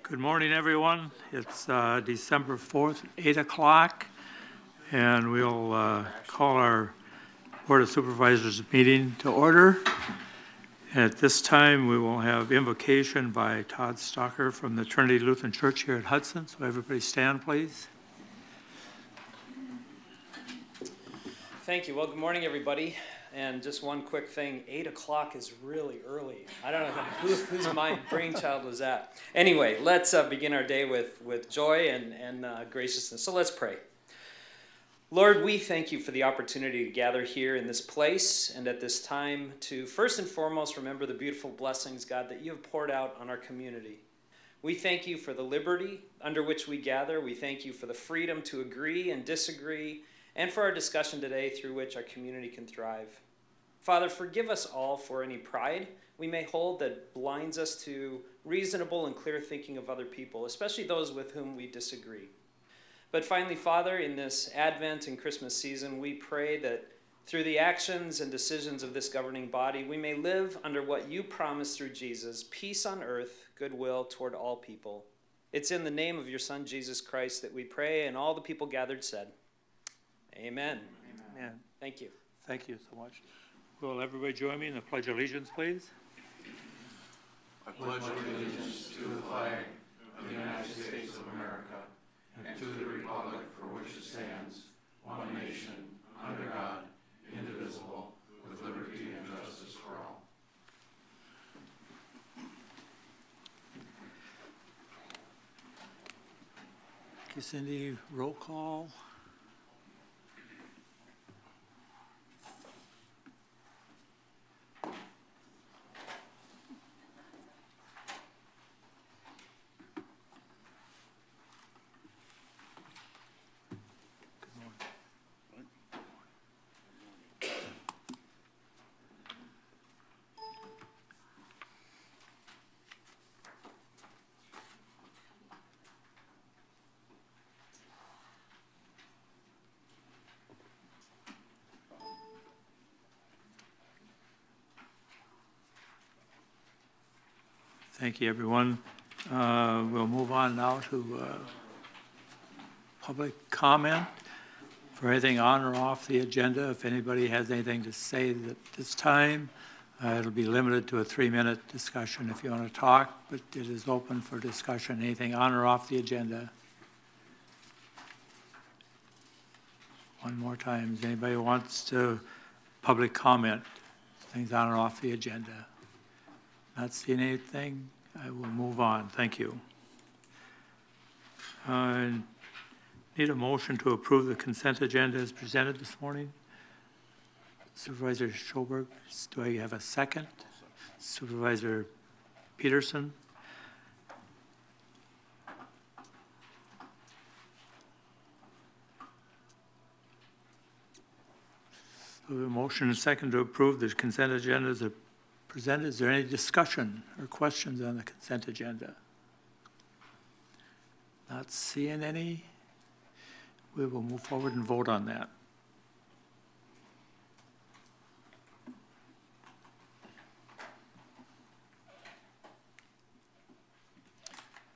Good morning, everyone. It's December 4th, 8 o'clock, and we'll call our Board of Supervisors meeting to order. At this time, we will have invocation by Todd Stalker from the Trinity Lutheran Church here at Hudson. So everybody stand, please. Thank you. Well, good morning, everybody. And just one quick thing, 8 o'clock is really early. I don't know whose brainchild was that. Anyway, let's begin our day with joy and graciousness. So let's pray. Lord, we thank you for the opportunity to gather here in this place and at this time to first and foremost remember the beautiful blessings, God, that you have poured out on our community. We thank you for the liberty under which we gather. We thank you for the freedom to agree and disagree, and for our discussion today through which our community can thrive. Father, forgive us all for any pride we may hold that blinds us to reasonable and clear thinking of other people, especially those with whom we disagree. But finally, Father, in this Advent and Christmas season, we pray that through the actions and decisions of this governing body, we may live under what you promised through Jesus, peace on earth, goodwill toward all people. It's in the name of your Son, Jesus Christ, that we pray, and all the people gathered said, Amen. Amen. Thank you. Thank you so much. Will everybody join me in the Pledge of Allegiance, please? I pledge allegiance to the flag of the United States of America and to the republic for which it stands, one nation, under God, indivisible, with liberty and justice for all. Okay, Cindy, roll call. Thank you, everyone. We'll move on now to public comment for anything on or off the agenda. If anybody has anything to say at this time, it'll be limited to a 3-minute discussion if you want to talk, but it is open for discussion, anything on or off the agenda. One more time, if anybody wants to public comment, things on or off the agenda. Not seeing anything, I will move on. Thank you. Need a motion to approve the consent agenda as presented this morning. Supervisor Schoberg, do I have a second? Supervisor Peterson. So the motion and second to approve the consent agenda as presented. Is there any discussion or questions on the consent agenda? Not seeing any. We will move forward and vote on that.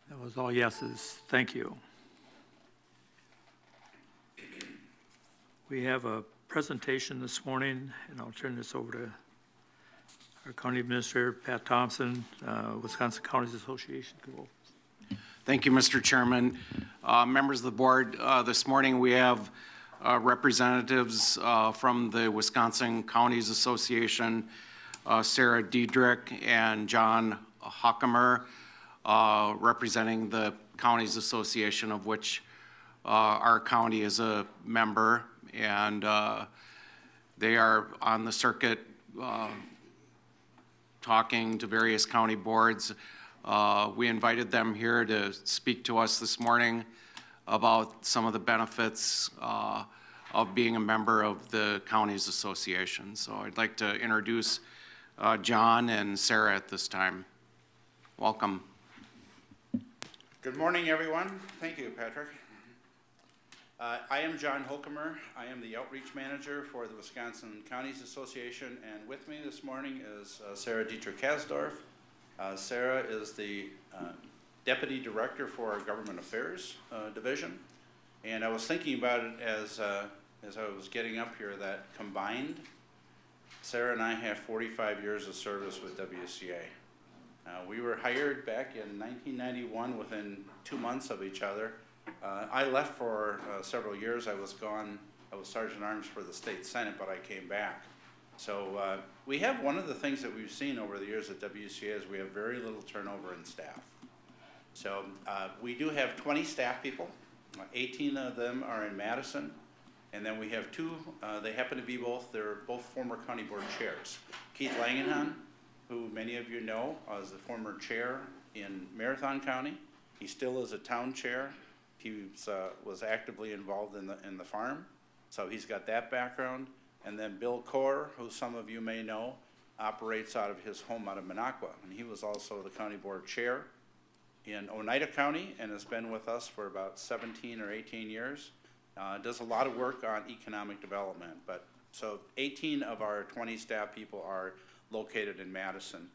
That was all yeses. Thank you. We have a presentation this morning, and I'll turn this over to our County Administrator, Pat Thompson, Wisconsin Counties Association. Thank you, Mr. Chairman. Members of the board, this morning we have representatives from the Wisconsin Counties Association, Sarah Diedrich and John Hockemer, representing the Counties Association, of which our county is a member, and they are on the circuit talking to various county boards. We invited them here to speak to us this morning about some of the benefits of being a member of the Counties Association. So I'd like to introduce John and Sarah at this time. Welcome. Good morning, everyone. Thank you, Patrick. I am John Hockemer. I am the Outreach Manager for the Wisconsin Counties Association, and with me this morning is Sarah Dietrich-Kasdorf. Sarah is the Deputy Director for our Government Affairs Division. And I was thinking about it as I was getting up here that combined, Sarah and I have 45 years of service with WCA. We were hired back in 1991 within 2 months of each other. I left for several years. I was gone. I was Sergeant Arms for the State Senate, but I came back. So we have one of the things that we've seen over the years at WCA is we have very little turnover in staff. So we do have 20 staff people. 18 of them are in Madison. And then we have 2, they happen to be they're both former county board chairs. Keith Langenhan, who many of you know, is the former chair in Marathon County. He still is a town chair. He was actively involved in the farm, so he's got that background. And then Bill Corr, who some of you may know, operates out of his home out of Minocqua, and he was also the county board chair in Oneida County and has been with us for about 17 or 18 years. Does a lot of work on economic development, but so 18 of our 20 staff people are located in Madison.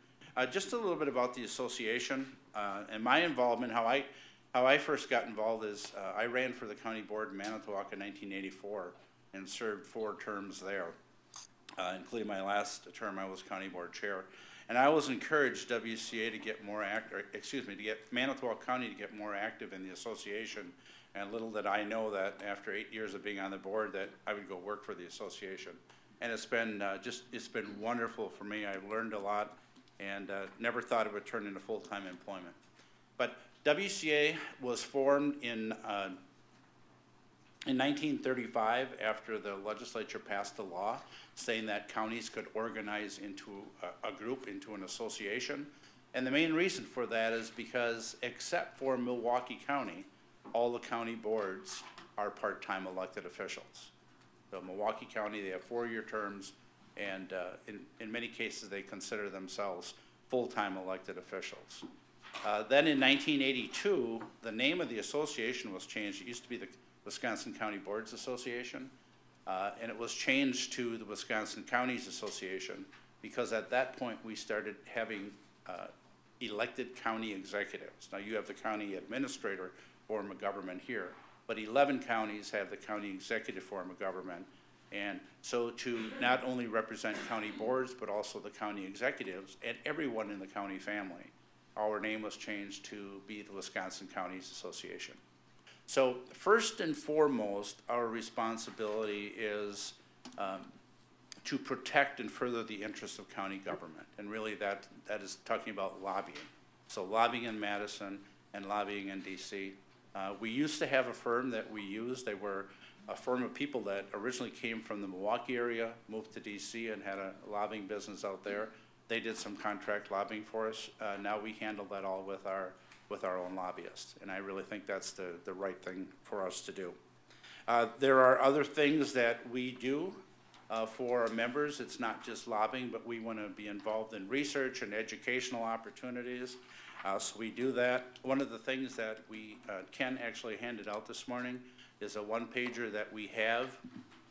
Just a little bit about the association and my involvement. How I first got involved is I ran for the county board in Manitowoc in 1984 and served 4 terms there, including my last term. I was county board chair, and I always encouraged WCA to get more to get Manitowoc County to get more active in the association. And little did I know that after 8 years of being on the board that I would go work for the association. And it's been it's been wonderful for me. I've learned a lot and never thought it would turn into full-time employment. But WCA was formed in 1935 after the legislature passed a law saying that counties could organize into a group, into an association. And the main reason for that is because except for Milwaukee County, all the county boards are part-time elected officials. So Milwaukee County, they have 4-year terms, and in many cases they consider themselves full-time elected officials. Then in 1982, the name of the association was changed. It used to be the Wisconsin County Boards Association, and it was changed to the Wisconsin Counties Association because at that point we started having elected county executives. Now you have the county administrator form of government here, but 11 counties have the county executive form of government. And so to not only represent county boards, but also the county executives and everyone in the county family, our name was changed to be the Wisconsin Counties Association. So first and foremost, our responsibility is to protect and further the interests of county government. And really that is talking about lobbying. So lobbying in Madison and lobbying in DC. We used to have a firm that we used. They were a firm of people that originally came from the Milwaukee area, moved to DC and had a lobbying business out there. They did some contract lobbying for us. Now we handle that all with our own lobbyists. And I really think that's the right thing for us to do. There are other things that we do for our members. It's not just lobbying, but we want to be involved in research and educational opportunities. So we do that. One of the things that we Ken actually handed out this morning is a one-pager that we have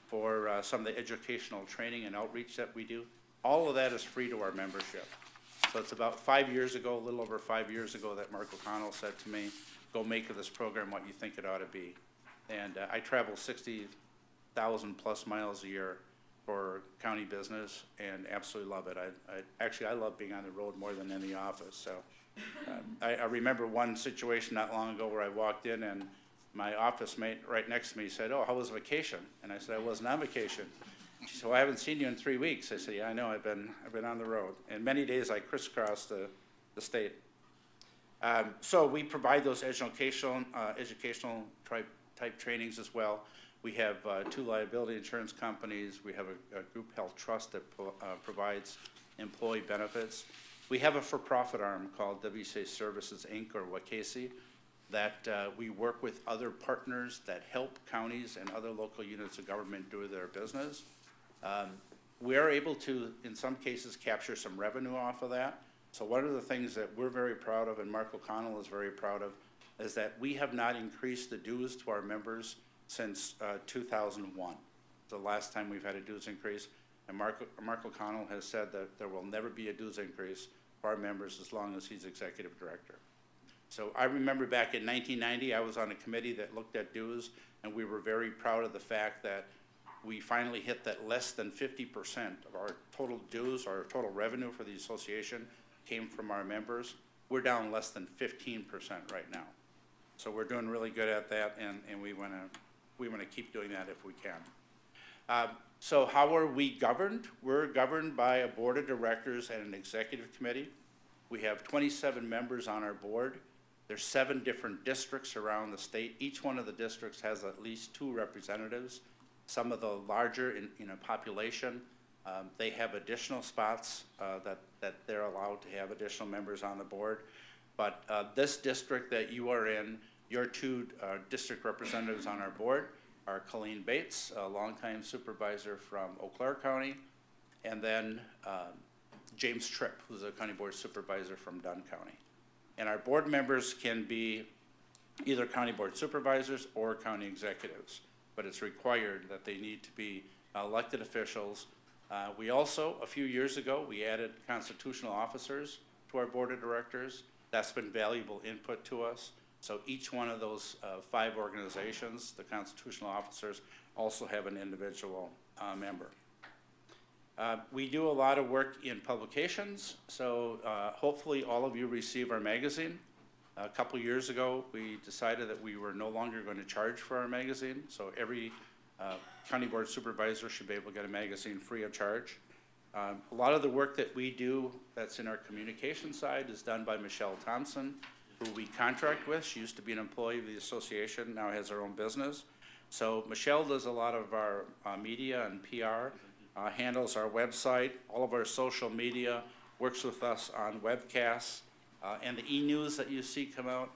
for some of the educational training and outreach that we do. All of that is free to our membership. So it's about 5 years ago, a little over 5 years ago, that Mark O'Connell said to me, go make of this program what you think it ought to be. And I travel 60,000 plus miles a year for county business and absolutely love it. I love being on the road more than in the office. So I remember one situation not long ago where I walked in and my office mate right next to me said, oh, how was vacation? And I said, I wasn't on vacation. She said, well, I haven't seen you in 3 weeks. I said, yeah, I know, I've been on the road. And many days I crisscrossed the state. So we provide those educational type trainings as well. We have 2 liability insurance companies. We have a group health trust that provides employee benefits. We have a for-profit arm called WCA Services, Inc., or WCASI, that we work with other partners that help counties and other local units of government do their business. We are able to, in some cases, capture some revenue off of that. So one of the things that we're very proud of, and Mark O'Connell is very proud of, is that we have not increased the dues to our members since 2001. The last time we've had a dues increase. And Mark O'Connell has said that there will never be a dues increase for our members as long as he's executive director. So I remember back in 1990, I was on a committee that looked at dues, and we were very proud of the fact that we finally hit that less than 50% of our total dues, our total revenue for the association came from our members. We're down less than 15% right now. So we're doing really good at that, and we want to keep doing that if we can. So how are we governed? We're governed by a board of directors and an executive committee. We have 27 members on our board. There's 7 different districts around the state. Each one of the districts has at least 2 representatives. Some of the larger in a population, they have additional spots that they're allowed to have additional members on the board. But this district that you are in, your 2 district representatives on our board are Colleen Bates, a longtime supervisor from Eau Claire County, and then James Tripp, who's a county board supervisor from Dunn County. And our board members can be either county board supervisors or county executives, but it's required that they need to be elected officials. We also, a few years ago, we added constitutional officers to our board of directors. That's been valuable input to us. So each one of those 5 organizations, the constitutional officers, also have an individual member. We do a lot of work in publications, so hopefully all of you receive our magazine. A couple years ago, we decided that we were no longer going to charge for our magazine, so every county board supervisor should be able to get a magazine free of charge. A lot of the work that we do that's in our communication side is done by Michelle Thompson, who we contract with. She used to be an employee of the association, now has her own business. So Michelle does a lot of our media and PR, handles our website, all of our social media, works with us on webcasts, and the e-news that you see come out,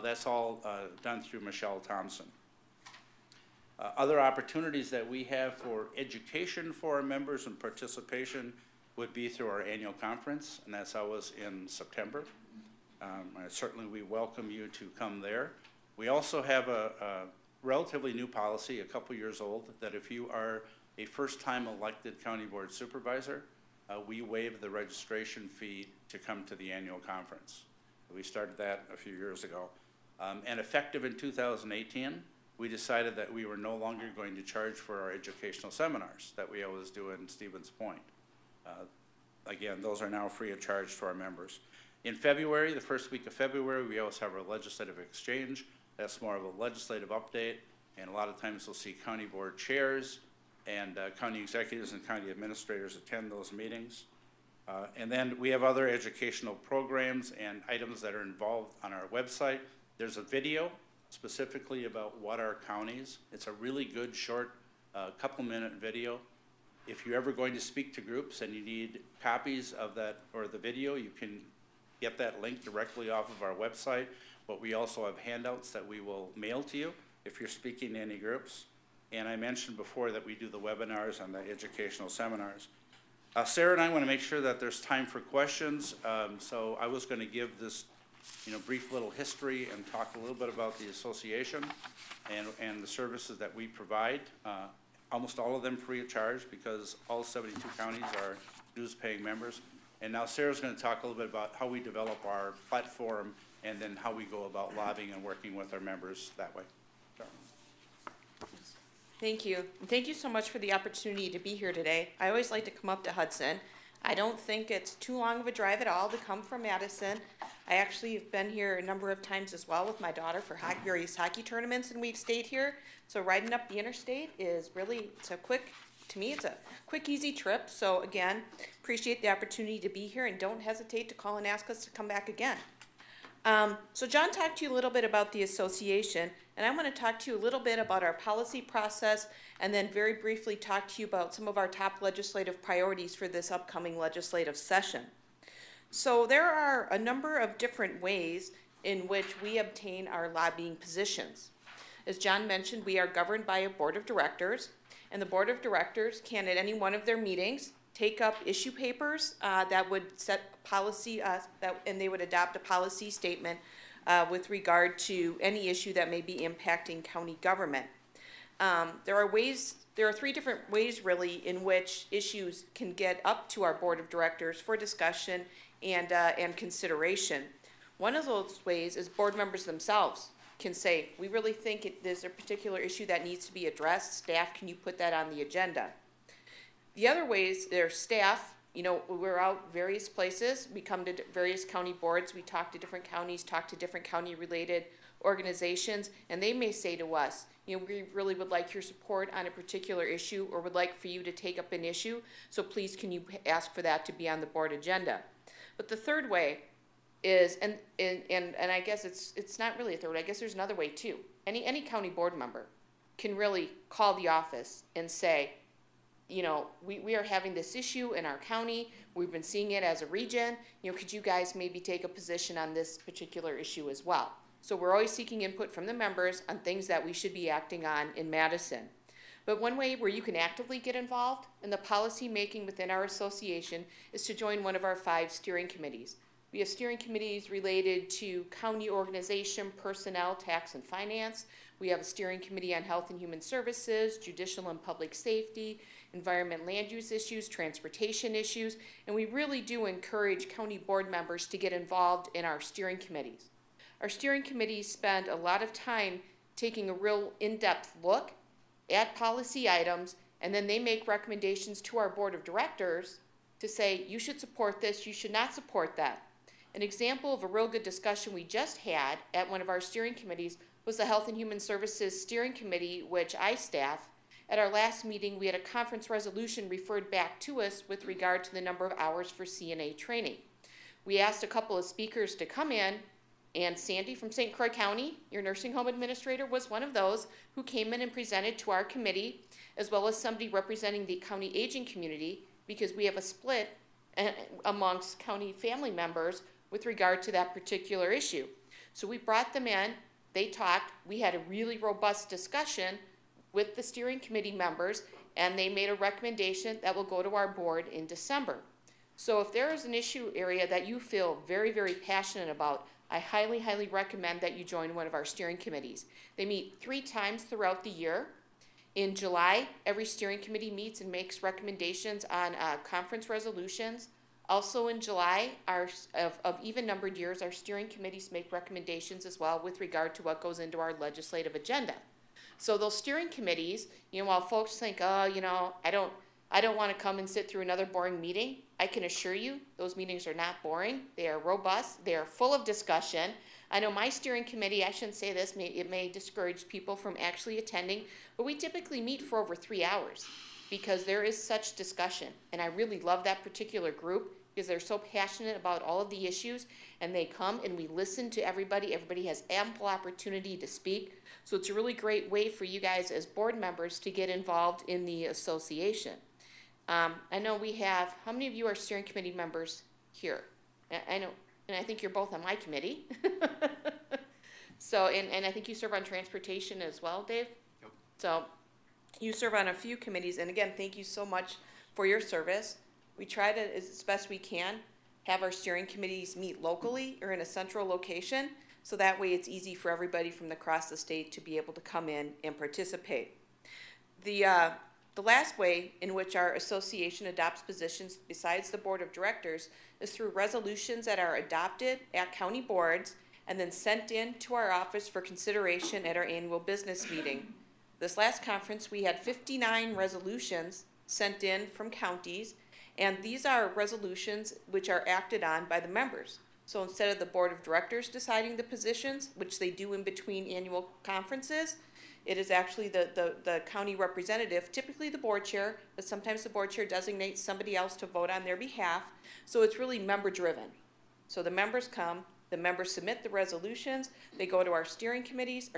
that's all done through Michelle Thompson. Other opportunities that we have for education for our members and participation would be through our annual conference, and that's always in September. Certainly we welcome you to come there. We also have a relatively new policy, a couple years old, that if you are a first-time elected county board supervisor, we waive the registration fee to come to the annual conference. We started that a few years ago. And effective in 2018, we decided that we were no longer going to charge for our educational seminars that we always do in Stevens Point. Again, those are now free of charge to our members. In February, the first week of February, we always have our legislative exchange. That's more of a legislative update, and a lot of times we'll see county board chairs and county executives and county administrators attend those meetings. And then we have other educational programs and items that are involved on our website. There's a video specifically about what are counties. It's a really good, short, couple-minute video. If you're ever going to speak to groups and you need copies of that or the video, you can get that link directly off of our website. But we also have handouts that we will mail to you if you're speaking to any groups. And I mentioned before that we do the webinars and the educational seminars. Sarah and I want to make sure that there's time for questions. So I was going to give this brief little history and talk a little bit about the association and the services that we provide. Almost all of them free of charge because all 72 counties are dues-paying members. And now Sarah's going to talk a little bit about how we develop our platform and then how we go about lobbying and working with our members that way. Thank you. And thank you so much for the opportunity to be here today. I always like to come up to Hudson. I don't think it's too long of a drive at all to come from Madison. I actually have been here a number of times as well with my daughter for various hockey tournaments, and we've stayed here. So riding up the interstate is really, to me, it's a quick, easy trip. So again, appreciate the opportunity to be here, and don't hesitate to call and ask us to come back again. So John talked to you a little bit about the association, and I'm going to talk to you a little bit about our policy process and then very briefly talk to you about some of our top legislative priorities for this upcoming legislative session. So there are a number of different ways in which we obtain our lobbying positions. As John mentioned, we are governed by a board of directors, and the board of directors can at any one of their meetings take up issue papers that would set policy, and they would adopt a policy statement with regard to any issue that may be impacting county government. There are 3 different ways really in which issues can get up to our board of directors for discussion and consideration. One of those ways is board members themselves can say, we really think there's a particular issue that needs to be addressed. Staff, can you put that on the agenda? The other ways, there's staff, you know, we're out various places. We come to various county boards. We talk to different counties, talk to different county-related organizations, and they may say to us, you know, we really would like your support on a particular issue or would like for you to take up an issue, so please can you ask for that to be on the board agenda. But the third way is, and I guess it's not really a third way, I guess there's another way too. Any county board member can really call the office and say, you know, we are having this issue in our county, we've been seeing it as a region, you know, could you guys maybe take a position on this particular issue as well? So we're always seeking input from the members on things that we should be acting on in Madison. But one way where you can actively get involved in the policy making within our association is to join one of our 5 steering committees. We have steering committees related to county organization, personnel, tax, and finance. We have a steering committee on health and human services, judicial and public safety, environment land use issues, transportation issues, and we really do encourage county board members to get involved in our steering committees. Our steering committees spend a lot of time taking a real in-depth look at policy items, and then they make recommendations to our board of directors to say, you should support this, you should not support that. An example of a real good discussion we just had at one of our steering committees was the Health and Human Services Steering Committee, which I staff. At our last meeting, we had a conference resolution referred back to us with regard to the number of hours for CNA training. We asked a couple of speakers to come in, and Sandy from St. Croix County, your nursing home administrator, was one of those who came in and presented to our committee, as well as somebody representing the county aging community, because we have a split amongst county family members with regard to that particular issue. So we brought them in, they talked, we had a really robust discussion with the steering committee members, and they made a recommendation that will go to our board in December. So if there is an issue area that you feel very, very passionate about, I highly, highly recommend that you join one of our steering committees. They meet 3 times throughout the year. In July, every steering committee meets and makes recommendations on conference resolutions. Also in July, of even-numbered years, our steering committees make recommendations as well with regard to what goes into our legislative agenda. So those steering committees, you know, while folks think, oh, you know, I don't want to come and sit through another boring meeting, I can assure you those meetings are not boring. They are robust. They are full of discussion. I know my steering committee, I shouldn't say this, it may discourage people from actually attending, but we typically meet for over 3 hours because there is such discussion. And I really love that particular group because they're so passionate about all of the issues, and they come and we listen to everybody. Everybody has ample opportunity to speak. So it's a really great way for you guys as board members to get involved in the association. I know we have, how many of you are steering committee members here? I know, and I think you're both on my committee. So, and I think you serve on transportation as well, Dave? Yep. So you serve on a few committees, and again, thank you so much for your service. We try to, as best we can, have our steering committees meet locally or in a central location, so that way it's easy for everybody from across the state to be able to come in and participate. The last way in which our association adopts positions besides the board of directors is through resolutions that are adopted at county boards and then sent in to our office for consideration at our annual business meeting. This last conference, we had 59 resolutions sent in from counties, and these are resolutions which are acted on by the members. So instead of the board of directors deciding the positions, which they do in between annual conferences, it is actually the county representative, typically the board chair, but sometimes the board chair designates somebody else to vote on their behalf. So it's really member driven. So the members come, the members submit the resolutions, they go to our steering committees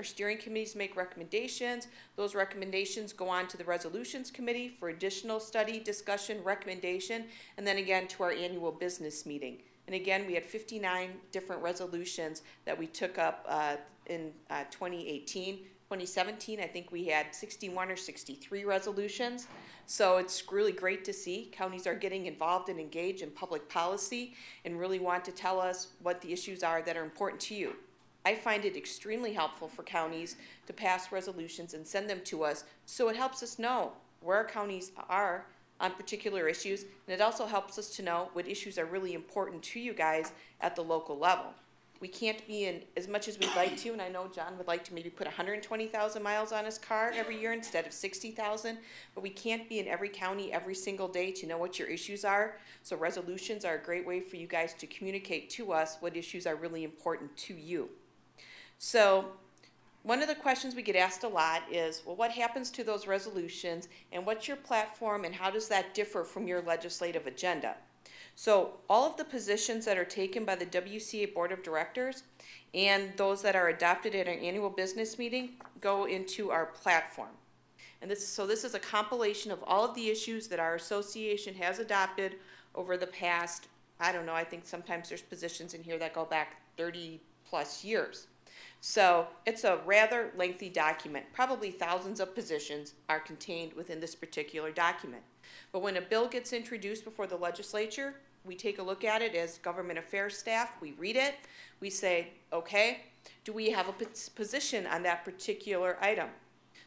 make recommendations, those recommendations go on to the resolutions committee for additional study, discussion, recommendation, and then again to our annual business meeting. And again, we had 59 different resolutions that we took up in 2018. 2017, I think we had 61 or 63 resolutions. So it's really great to see counties are getting involved and engaged in public policy and really want to tell us what the issues are that are important to you. I find it extremely helpful for counties to pass resolutions and send them to us, so it helps us know where our counties are on particular issues, and it also helps us to know what issues are really important to you guys at the local level. We can't be in as much as we'd like to, and I know John would like to maybe put 120,000 miles on his car every year instead of 60,000, but we can't be in every county every single day to know what your issues are. So resolutions are a great way for you guys to communicate to us what issues are really important to you. So one of the questions we get asked a lot is, well, what happens to those resolutions, and what's your platform, and how does that differ from your legislative agenda? So all of the positions that are taken by the WCA Board of Directors and those that are adopted at our annual business meeting go into our platform. And this is a compilation of all of the issues that our association has adopted over the past, I don't know, I think sometimes there's positions in here that go back 30 plus years. So it's a rather lengthy document. Probably thousands of positions are contained within this particular document. But when a bill gets introduced before the legislature, we take a look at it as government affairs staff. We read it. We say, okay, do we have a position on that particular item?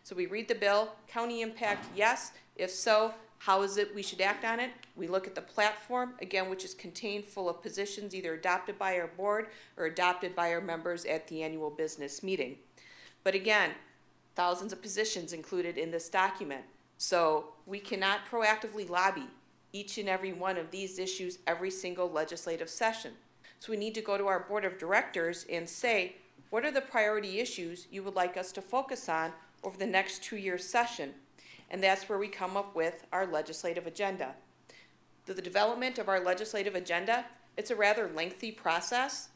So we read the bill, county impact, yes. If so, how is it we should act on it? We look at the platform, again, which is contained full of positions either adopted by our board or adopted by our members at the annual business meeting. But again, thousands of positions included in this document. So we cannot proactively lobby each and every one of these issues every single legislative session. So we need to go to our board of directors and say, what are the priority issues you would like us to focus on over the next 2-year session? And that's where we come up with our legislative agenda. The development of our legislative agenda, it's a rather lengthy process.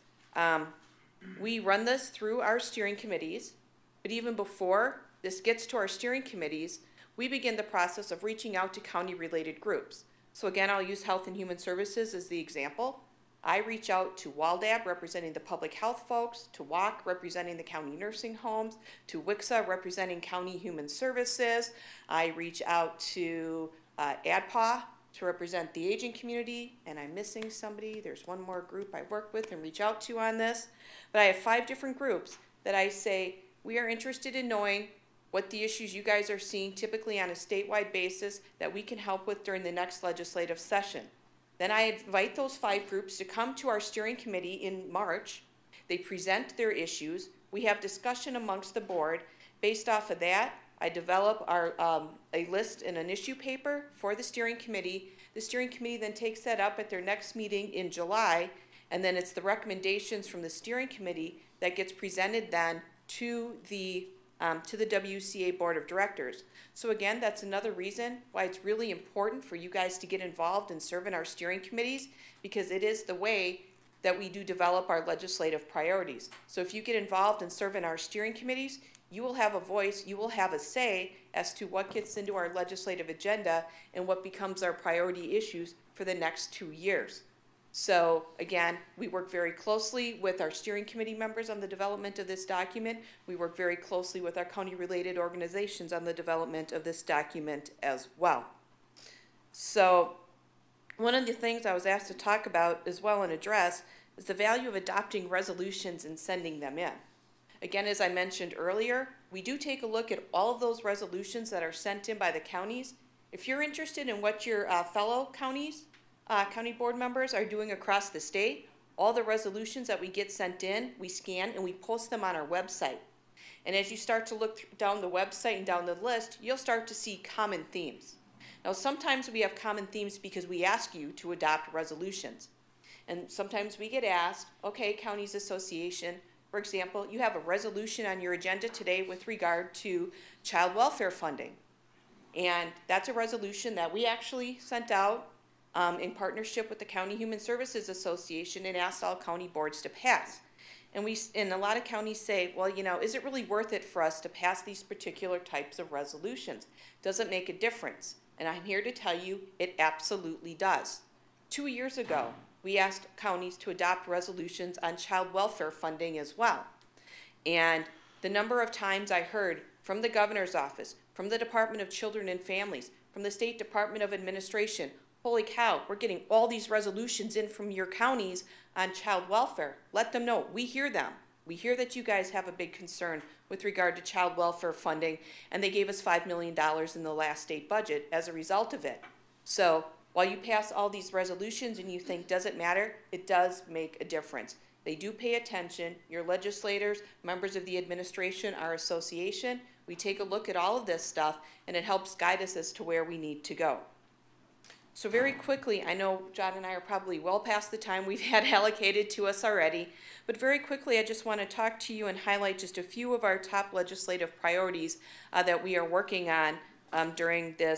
We run this through our steering committees, but even before this gets to our steering committees, we begin the process of reaching out to county-related groups. So again, I'll use Health and Human Services as the example. I reach out to WALDAB, representing the public health folks, to WAC, representing the county nursing homes, to WICSA, representing county human services. I reach out to ADPA to represent the aging community, and I'm missing somebody. There's one more group I work with and reach out to on this. But I have 5 different groups that I say, we are interested in knowing what the issues you guys are seeing typically on a statewide basis that we can help with during the next legislative session. Then I invite those 5 groups to come to our steering committee in March. They present their issues. We have discussion amongst the board. Based off of that, I develop a list and an issue paper for the steering committee. The steering committee then takes that up at their next meeting in July, and then it's the recommendations from the steering committee that gets presented then to the WCA Board of Directors. So again, that's another reason why it's really important for you guys to get involved and serve in our steering committees, because it is the way that we do develop our legislative priorities. So if you get involved and serve in our steering committees, you will have a voice, you will have a say as to what gets into our legislative agenda and what becomes our priority issues for the next 2 years. So again, we work very closely with our steering committee members on the development of this document. We work very closely with our county-related organizations on the development of this document as well. So one of the things I was asked to talk about as well and address is the value of adopting resolutions and sending them in. Again, as I mentioned earlier, we do take a look at all of those resolutions that are sent in by the counties. If you're interested in what your fellow county board members are doing across the state, all the resolutions that we get sent in, we scan and we post them on our website. And as you start to look down the website and down the list, you'll start to see common themes. Now, sometimes we have common themes because we ask you to adopt resolutions. And sometimes we get asked, okay, Counties Association, for example, you have a resolution on your agenda today with regard to child welfare funding. And that's a resolution that we actually sent out in partnership with the County Human Services Association and asked all county boards to pass. And a lot of counties say, well, you know, is it really worth it for us to pass these particular types of resolutions? Does it make a difference? And I'm here to tell you it absolutely does. 2 years ago, we asked counties to adopt resolutions on child welfare funding as well. And the number of times I heard from the governor's office, from the Department of Children and Families, from the State Department of Administration, holy cow, we're getting all these resolutions in from your counties on child welfare. Let them know. We hear them. We hear that you guys have a big concern with regard to child welfare funding, and they gave us $5 million in the last state budget as a result of it. So while you pass all these resolutions and you think, does it matter? It does make a difference. They do pay attention. Your legislators, members of the administration, our association, we take a look at all of this stuff, and it helps guide us as to where we need to go. So very quickly, I know John and I are probably well past the time we've had allocated to us already, but very quickly I just want to talk to you and highlight just a few of our top legislative priorities that we are working on during the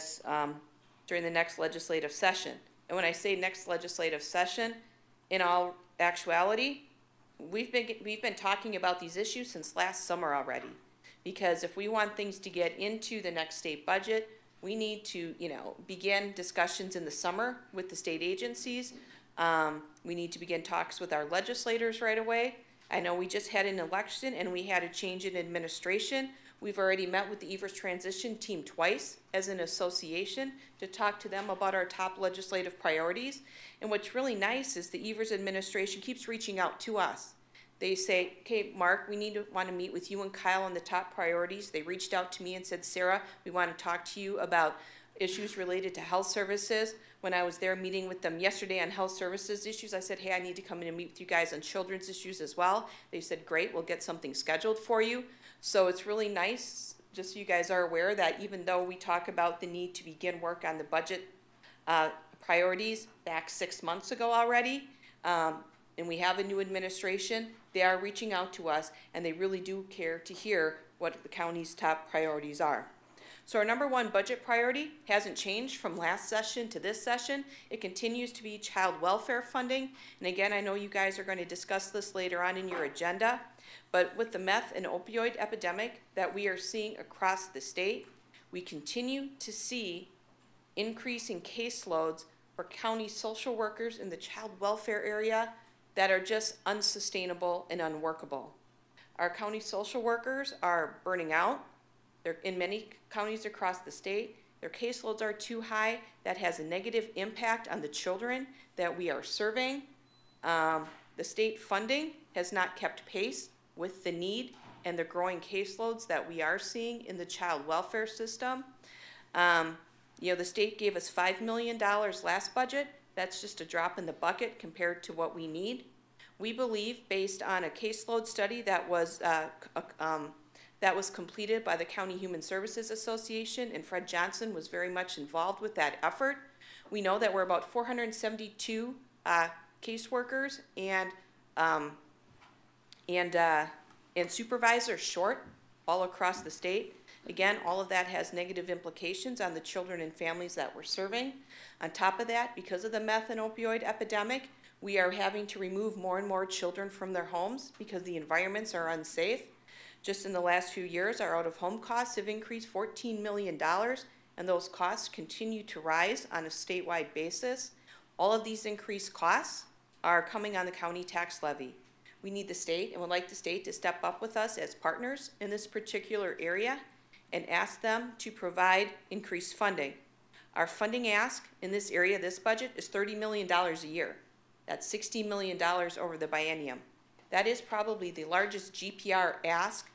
next legislative session. And when I say next legislative session, in all actuality, we've been talking about these issues since last summer already. Because if we want things to get into the next state budget, we need to, begin discussions in the summer with the state agencies. We need to begin talks with our legislators right away. I know we just had an election and we had a change in administration. We've already met with the Evers transition team twice as an association to talk to them about our top legislative priorities. And what's really nice is the Evers administration keeps reaching out to us. They say, okay, Mark, we want to meet with you and Kyle on the top priorities. They reached out to me and said, Sarah, we want to talk to you about issues related to health services. When I was there meeting with them yesterday on health services issues, I said, hey, I need to come in and meet with you guys on children's issues as well. They said, great, we'll get something scheduled for you. So it's really nice, just so you guys are aware, that even though we talk about the need to begin work on the budget priorities back 6 months ago already, and we have a new administration, they are reaching out to us, and they really do care to hear what the county's top priorities are. So our number one budget priority hasn't changed from last session to this session. It continues to be child welfare funding. And again, I know you guys are going to discuss this later on in your agenda, but with the meth and opioid epidemic that we are seeing across the state, we continue to see increasing caseloads for county social workers in the child welfare area that are just unsustainable and unworkable. Our county social workers are burning out. They're in many counties across the state. Their caseloads are too high. That has a negative impact on the children that we are serving. The state funding has not kept pace with the need and the growing caseloads that we are seeing in the child welfare system. The state gave us $5 million last budget. That's just a drop in the bucket compared to what we need. We believe, based on a caseload study that was completed by the County Human Services Association, and Fred Johnson was very much involved with that effort. We know that we're about 472 caseworkers and supervisors short all across the state. Again, all of that has negative implications on the children and families that we're serving. On top of that, because of the meth and opioid epidemic, we are having to remove more and more children from their homes because the environments are unsafe. Just in the last few years, our out-of-home costs have increased $14 million, and those costs continue to rise on a statewide basis. All of these increased costs are coming on the county tax levy. We need the state and would like the state to step up with us as partners in this particular area and ask them to provide increased funding. Our funding ask in this area, this budget, is $30 million a year. That's $60 million over the biennium. That is probably the largest GPR ask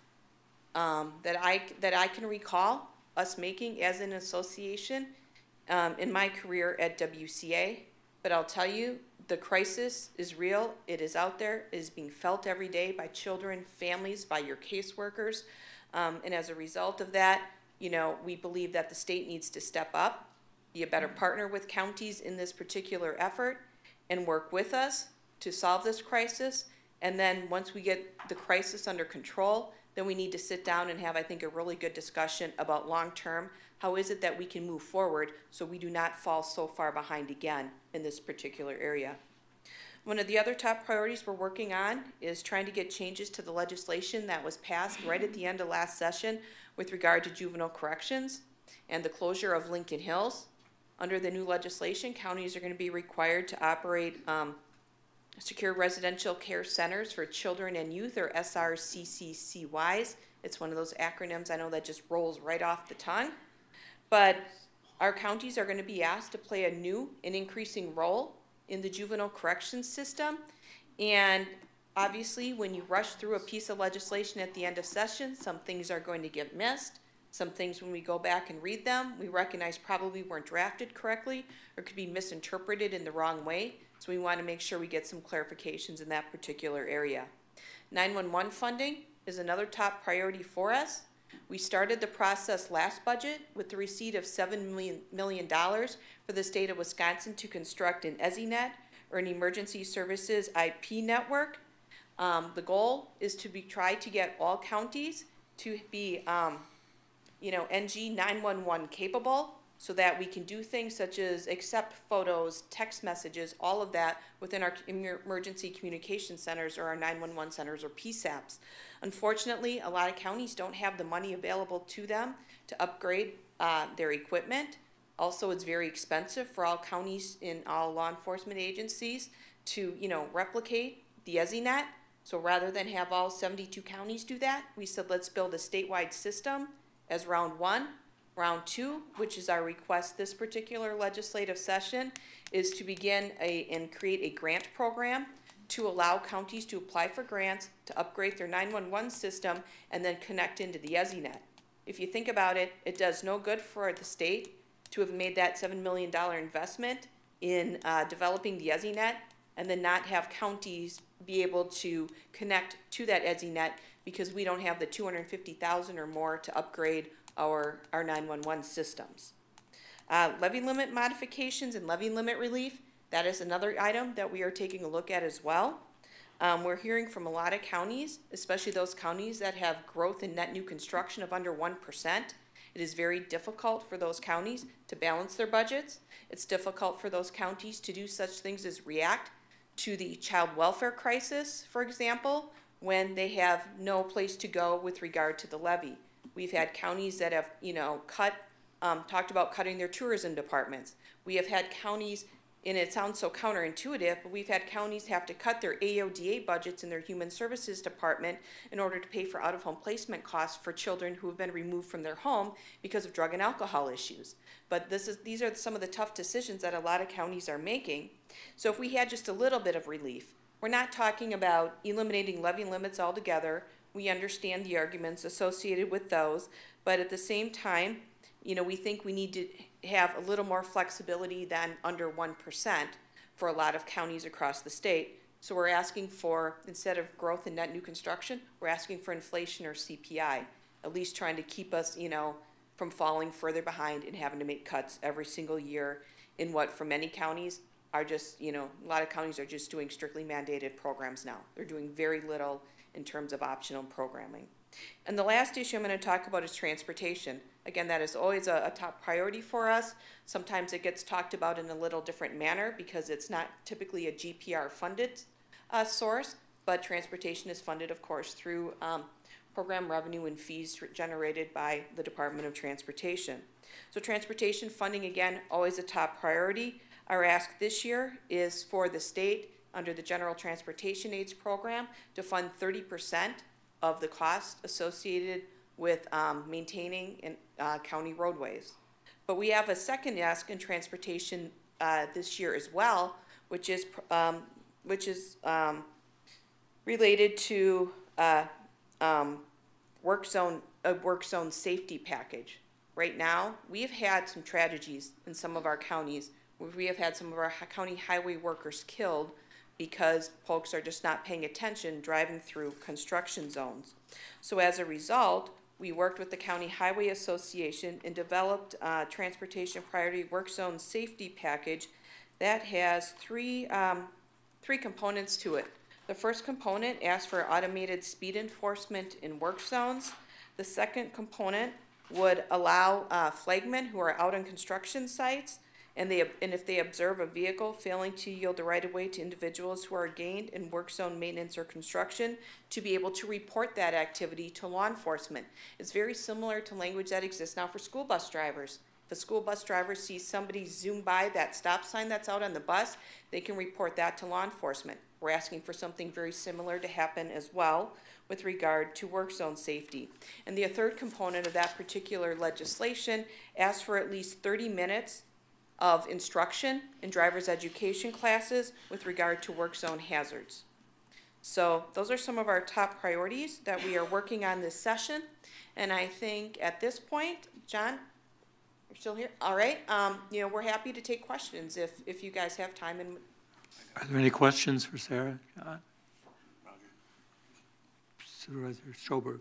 that I can recall us making as an association in my career at WCA. But I'll tell you, the crisis is real. It is out there. It is being felt every day by children, families, by your caseworkers. And as a result of that, we believe that the state needs to step up, be a better partner with counties in this particular effort, and work with us to solve this crisis. And then once we get the crisis under control, then we need to sit down and have, I think, a really good discussion about long-term, how is it that we can move forward so we do not fall so far behind again in this particular area. One of the other top priorities we're working on is trying to get changes to the legislation that was passed right at the end of last session with regard to juvenile corrections and the closure of Lincoln Hills. Under the new legislation, counties are going to be required to operate secure residential care centers for children and youth, or SRCCCYs. It's one of those acronyms I know that just rolls right off the tongue. But our counties are going to be asked to play a new and increasing role in the juvenile corrections system. And obviously, when you rush through a piece of legislation at the end of session, some things are going to get missed. Some things, when we go back and read them, we recognize probably weren't drafted correctly or could be misinterpreted in the wrong way. So we want to make sure we get some clarifications in that particular area. 911 funding is another top priority for us. We started the process last budget with the receipt of $7 million for the state of Wisconsin to construct an EZNet, or an emergency services IP network. The goal is to try to get all counties to be, NG 911 capable, so that we can do things such as accept photos, text messages, all of that within our emergency communication centers or our 911 centers or PSAPs. Unfortunately, a lot of counties don't have the money available to them to upgrade their equipment. Also, it's very expensive for all counties in all law enforcement agencies to, replicate the EZNet. So rather than have all 72 counties do that, we said let's build a statewide system as round one. Round two, which is our request this particular legislative session, is to begin and create a grant program to allow counties to apply for grants to upgrade their 911 system and then connect into the EZNet. If you think about it, it does no good for the state to have made that $7 million investment in developing the EZNet and then not have counties be able to connect to that EZNet because we don't have the $250,000 or more to upgrade our 911 systems. Levy limit modifications and levy limit relief, that is another item that we are taking a look at as well. We're hearing from a lot of counties, especially those counties that have growth in net new construction of under 1%. It is very difficult for those counties to balance their budgets. It's difficult for those counties to do such things as react to the child welfare crisis, for example, when they have no place to go with regard to the levy. We've had counties that have, talked about cutting their tourism departments. We have had counties, and it sounds so counterintuitive, but we've had counties have to cut their AODA budgets in their human services department in order to pay for out-of-home placement costs for children who have been removed from their home because of drug and alcohol issues. But these are some of the tough decisions that a lot of counties are making. So if we had just a little bit of relief, we're not talking about eliminating levy limits altogether. We understand the arguments associated with those, but at the same time, we think we need to have a little more flexibility than under 1% for a lot of counties across the state. So we're asking for, instead of growth in net new construction, we're asking for inflation or CPI, at least trying to keep us, from falling further behind and having to make cuts every single year in what for many counties are just, a lot of counties are just doing strictly mandated programs now. They're doing very little in terms of optional programming. And the last issue I'm going to talk about is transportation. Again, that is always a top priority for us. Sometimes it gets talked about in a little different manner because it's not typically a GPR funded source, but transportation is funded, of course, through program revenue and fees generated by the Department of Transportation. So transportation funding, again, always a top priority. Our ask this year is for the state under the General Transportation Aids Program to fund 30% of the cost associated with maintaining county roadways. But we have a second ask in transportation this year as well, which is related to a work zone safety package. Right now, we've had some tragedies in some of our counties where we have had some of our county highway workers killed because folks are just not paying attention driving through construction zones. So as a result, we worked with the County Highway Association and developed a transportation priority work zone safety package that has three components to it. The first component asks for automated speed enforcement in work zones. The second component would allow flagmen who are out on construction sites and if they observe a vehicle failing to yield the right-of-way to individuals who are gained in work zone maintenance or construction to be able to report that activity to law enforcement. It's very similar to language that exists now for school bus drivers. If a school bus driver sees somebody zoom by that stop sign that's out on the bus, they can report that to law enforcement. We're asking for something very similar to happen as well with regard to work zone safety. And the third component of that particular legislation asks for at least 30 minutes of instruction in driver's education classes with regard to work zone hazards. So those are some of our top priorities that we are working on this session. And I think at this point, John, you're still here? All right. We're happy to take questions if you guys have time and Are there any questions for Sarah? John? Supervisor Schoberg.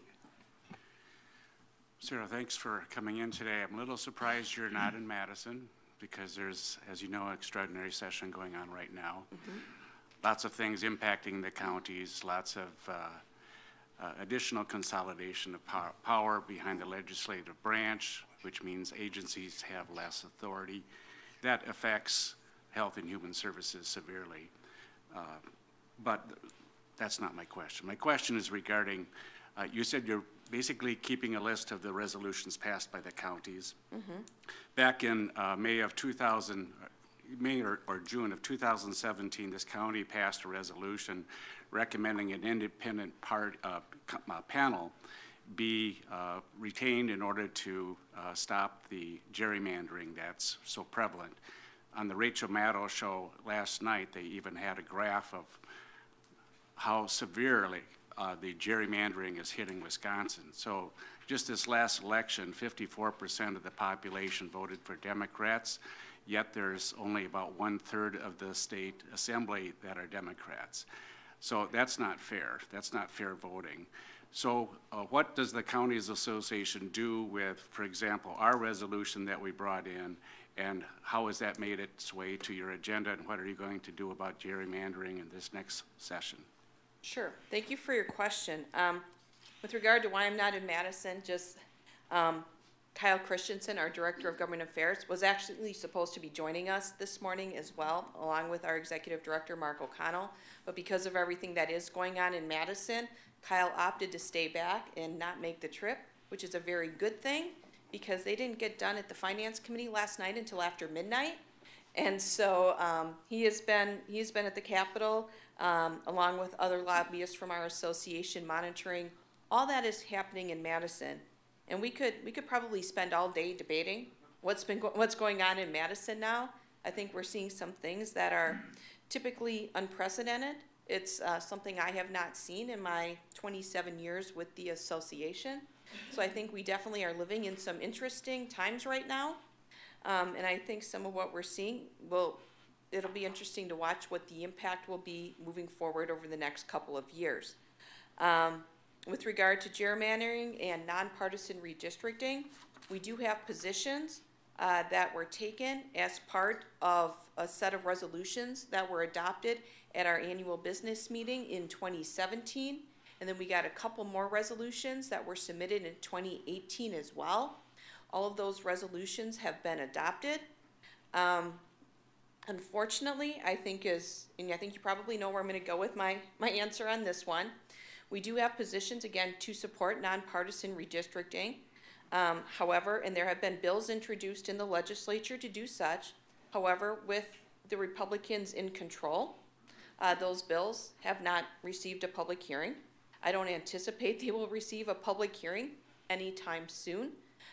Sarah, thanks for coming in today. I'm a little surprised you're not in Madison because there's, as you know, an extraordinary session going on right now. Lots of things impacting the counties, lots of additional consolidation of power behind the legislative branch, which means agencies have less authority. That affects Health and Human Services severely. But that's not my question. My question is regarding, you said you're basically keeping a list of the resolutions passed by the counties. Back in May or June of 2017, this county passed a resolution recommending an independent panel be retained in order to stop the gerrymandering that's so prevalent. On the Rachel Maddow show last night, they even had a graph of how severely the gerrymandering is hitting Wisconsin. So just this last election, 54% of the population voted for Democrats, yet there's only about 1/3 of the state assembly that are Democrats. So that's not fair. That's not fair voting. So what does the Counties Association do with, for example, our resolution that we brought in, and how has that made its way to your agenda, and what are you going to do about gerrymandering in this next session? Sure. Thank you for your question. With regard to why I'm not in Madison, just Kyle Christensen, our Director of Government Affairs, was actually supposed to be joining us this morning as well, along with our Executive Director, Mark O'Connell. But because of everything that is going on in Madison, Kyle opted to stay back and not make the trip, which is a very good thing because they didn't get done at the Finance Committee last night until after midnight. And so he's been at the Capitol along with other lobbyists from our association monitoring all that is happening in Madison. And we could probably spend all day debating what's going on in Madison now. I think we're seeing some things that are typically unprecedented. It's something I have not seen in my 27 years with the association. So I think we definitely are living in some interesting times right now. And I think some of what we're seeing it'll be interesting to watch what the impact will be moving forward over the next couple of years. With regard to gerrymandering and nonpartisan redistricting, we do have positions that were taken as part of a set of resolutions that were adopted at our annual business meeting in 2017. And then we got a couple more resolutions that were submitted in 2018 as well. All of those resolutions have been adopted. Unfortunately, I think you probably know where I'm going to go with my answer on this one. We do have positions, again, to support nonpartisan redistricting. However, and there have been bills introduced in the legislature to do such. However, with the Republicans in control, those bills have not received a public hearing. I don't anticipate they will receive a public hearing anytime soon.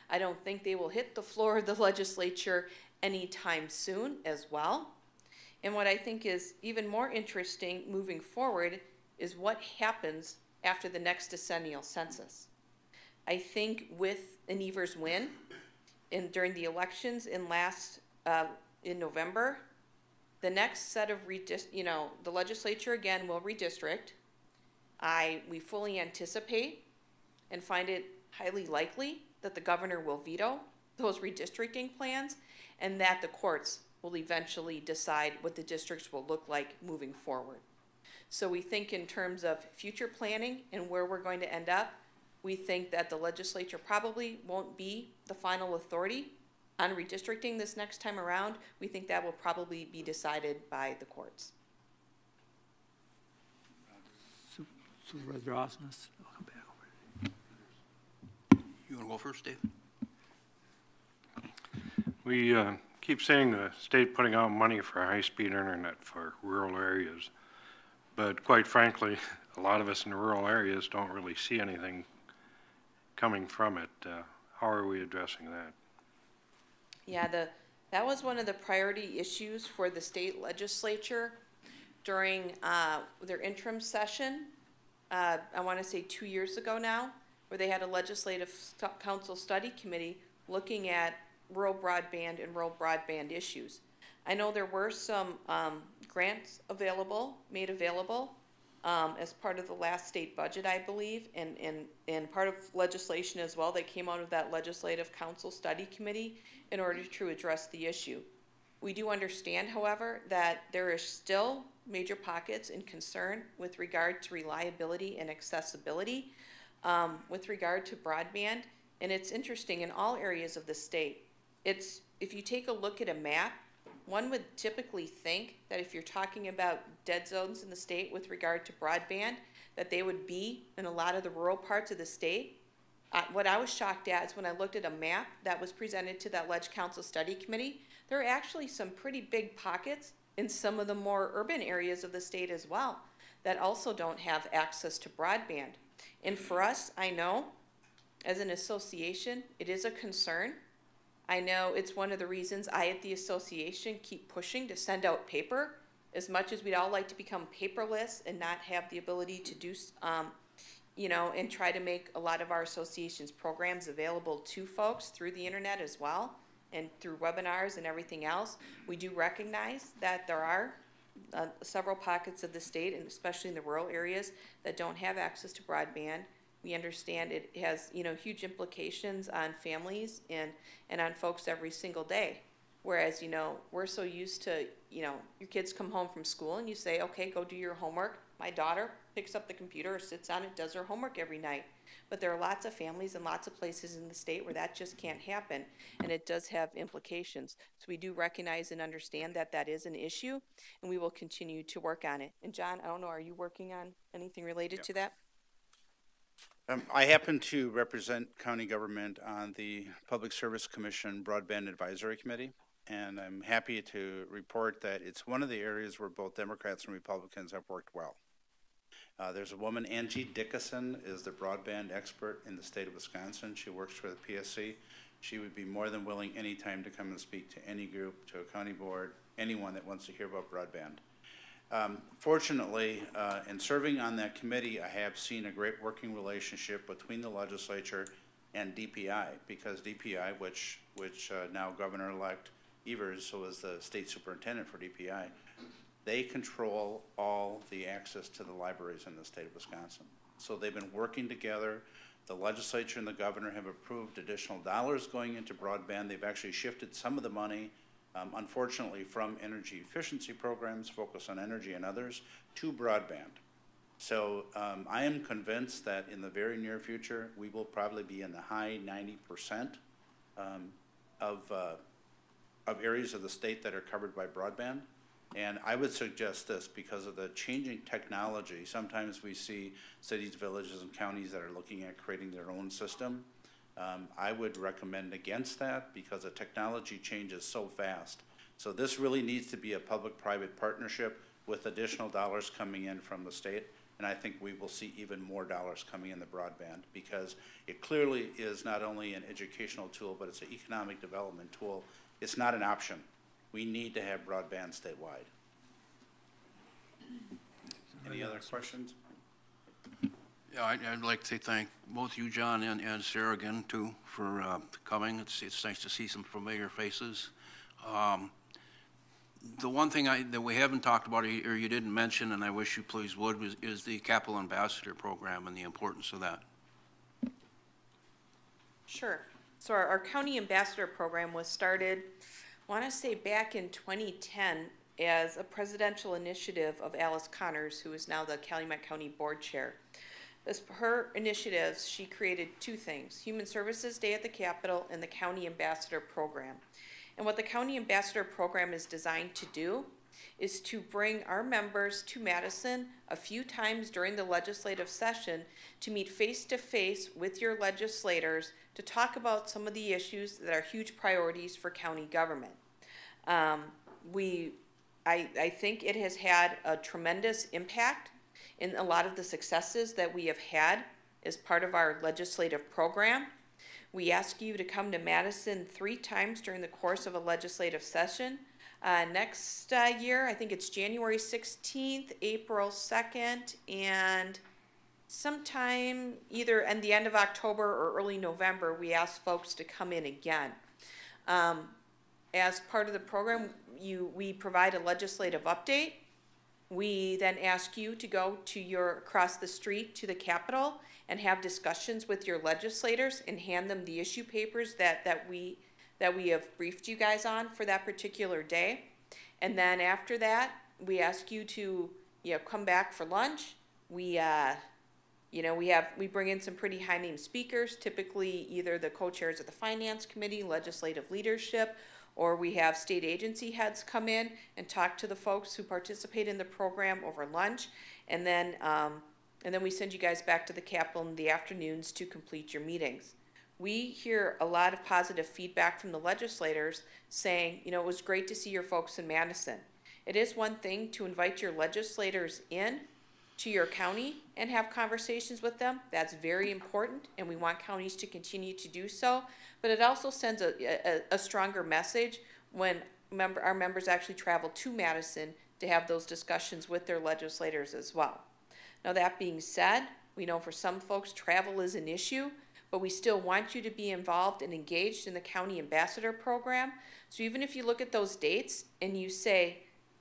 I don't think they will hit the floor of the legislature anytime soon as well. And what I think is even more interesting moving forward is what happens after the next decennial census. I think with an Evers win during the elections in November, the next set of the legislature again will redistrict. We fully anticipate and find it highly likely that the governor will veto those redistricting plans and that the courts will eventually decide what the districts will look like moving forward. So we think in terms of future planning and where we're going to end up, we think that the legislature probably won't be the final authority on redistricting this next time around. We think that will probably be decided by the courts. Supervisor Osmus, I'll come back over. You want to go first, Dave? We keep saying the state putting out money for high-speed internet for rural areas, but quite frankly, a lot of us in the rural areas don't really see anything coming from it. How are we addressing that? Yeah, that was one of the priority issues for the state legislature during their interim session. I want to say 2 years ago now, where they had a legislative council study committee looking at rural broadband and rural broadband issues. I know there were some grants made available as part of the last state budget, I believe, and part of legislation as well that came out of that Legislative Council Study Committee in order to address the issue. We do understand, however, that there is still major pockets in concern with regard to reliability and accessibility with regard to broadband. And it's interesting in all areas of the state. If you take a look at a map, one would typically think that if you're talking about dead zones in the state with regard to broadband, that they would be in a lot of the rural parts of the state. What I was shocked at is when I looked at a map that was presented to that Leg Council Study Committee, there are actually some pretty big pockets in some of the more urban areas of the state as well that also don't have access to broadband. And for us, I know, as an association, it is a concern. I know it's one of the reasons I at the association keep pushing to send out paper. As much as we'd all like to become paperless and not have the ability to do, and try to make a lot of our association's programs available to folks through the internet as well, and through webinars and everything else, we do recognize that there are several pockets of the state, and especially in the rural areas, that don't have access to broadband. We understand it has, huge implications on families and on folks every single day. Whereas, we're so used to, your kids come home from school and you say, okay, go do your homework. My daughter picks up the computer or sits on it, does her homework every night. But there are lots of families and lots of places in the state where that just can't happen, and it does have implications. So we do recognize and understand that that is an issue, and we will continue to work on it. And John, I don't know, are you working on anything related to that? I happen to represent county government on the Public Service Commission Broadband Advisory Committee, and I'm happy to report that it's one of the areas where both Democrats and Republicans have worked well. There's a woman, Angie Dickinson, is the broadband expert in the state of Wisconsin. She works for the PSC. She would be more than willing anytime to come and speak to any group, to a county board, anyone that wants to hear about broadband. Fortunately, in serving on that committee, I have seen a great working relationship between the legislature and DPI, because DPI, which now Governor-elect Evers, who is the state superintendent for DPI, they control all the access to the libraries in the state of Wisconsin. So they've been working together. The legislature and the governor have approved additional dollars going into broadband. They've actually shifted some of the money, unfortunately, from energy efficiency programs, Focus on Energy and others, to broadband. So I am convinced that in the very near future, we will probably be in the high 90% of areas of the state that are covered by broadband. And I would suggest this because of the changing technology. Sometimes we see cities, villages, and counties that are looking at creating their own system. I would recommend against that because the technology changes so fast. So this really needs to be a public-private partnership with additional dollars coming in from the state. And I think we will see even more dollars coming in the broadband because it clearly is not only an educational tool, but it's an economic development tool. It's not an option. We need to have broadband statewide. Any other questions? Yeah, I'd like to thank both you, John, and Sarah again, too, for coming. It's nice to see some familiar faces. The one thing that we haven't talked about, or you didn't mention, and I wish you please would, is the Capital Ambassador Program and the importance of that. Sure. So our County Ambassador Program was started, I want to say back in 2010, as a presidential initiative of Alice Connors, who is now the Calumet County Board Chair. As her initiatives, she created two things: Human Services Day at the Capitol and the County Ambassador Program. And what the County Ambassador Program is designed to do is to bring our members to Madison a few times during the legislative session to meet face-to-face with your legislators to talk about some of the issues that are huge priorities for county government. I think it has had a tremendous impact in a lot of the successes that we have had as part of our legislative program. We ask you to come to Madison 3 times during the course of a legislative session. Next year, I think it's January 16th, April 2nd, and sometime either at the end of October or early November, we ask folks to come in again. as part of the program, we provide a legislative update. We then ask you to go to across the street to the Capitol and have discussions with your legislators and hand them the issue papers that we have briefed you guys on for that particular day. And then after that, we ask you to, come back for lunch. We bring in some pretty high name speakers, typically either the co-chairs of the Finance Committee, legislative leadership, or we have state agency heads come in and talk to the folks who participate in the program over lunch. And then we send you guys back to the Capitol in the afternoons to complete your meetings. We hear a lot of positive feedback from the legislators saying, it was great to see your folks in Madison. It is one thing to invite your legislators in to your county and have conversations with them. That's very important, and we want counties to continue to do so. But it also sends a stronger message when our members actually travel to Madison to have those discussions with their legislators as well. Now, that being said, we know for some folks travel is an issue, but we still want you to be involved and engaged in the County Ambassador Program. So even if you look at those dates and you say,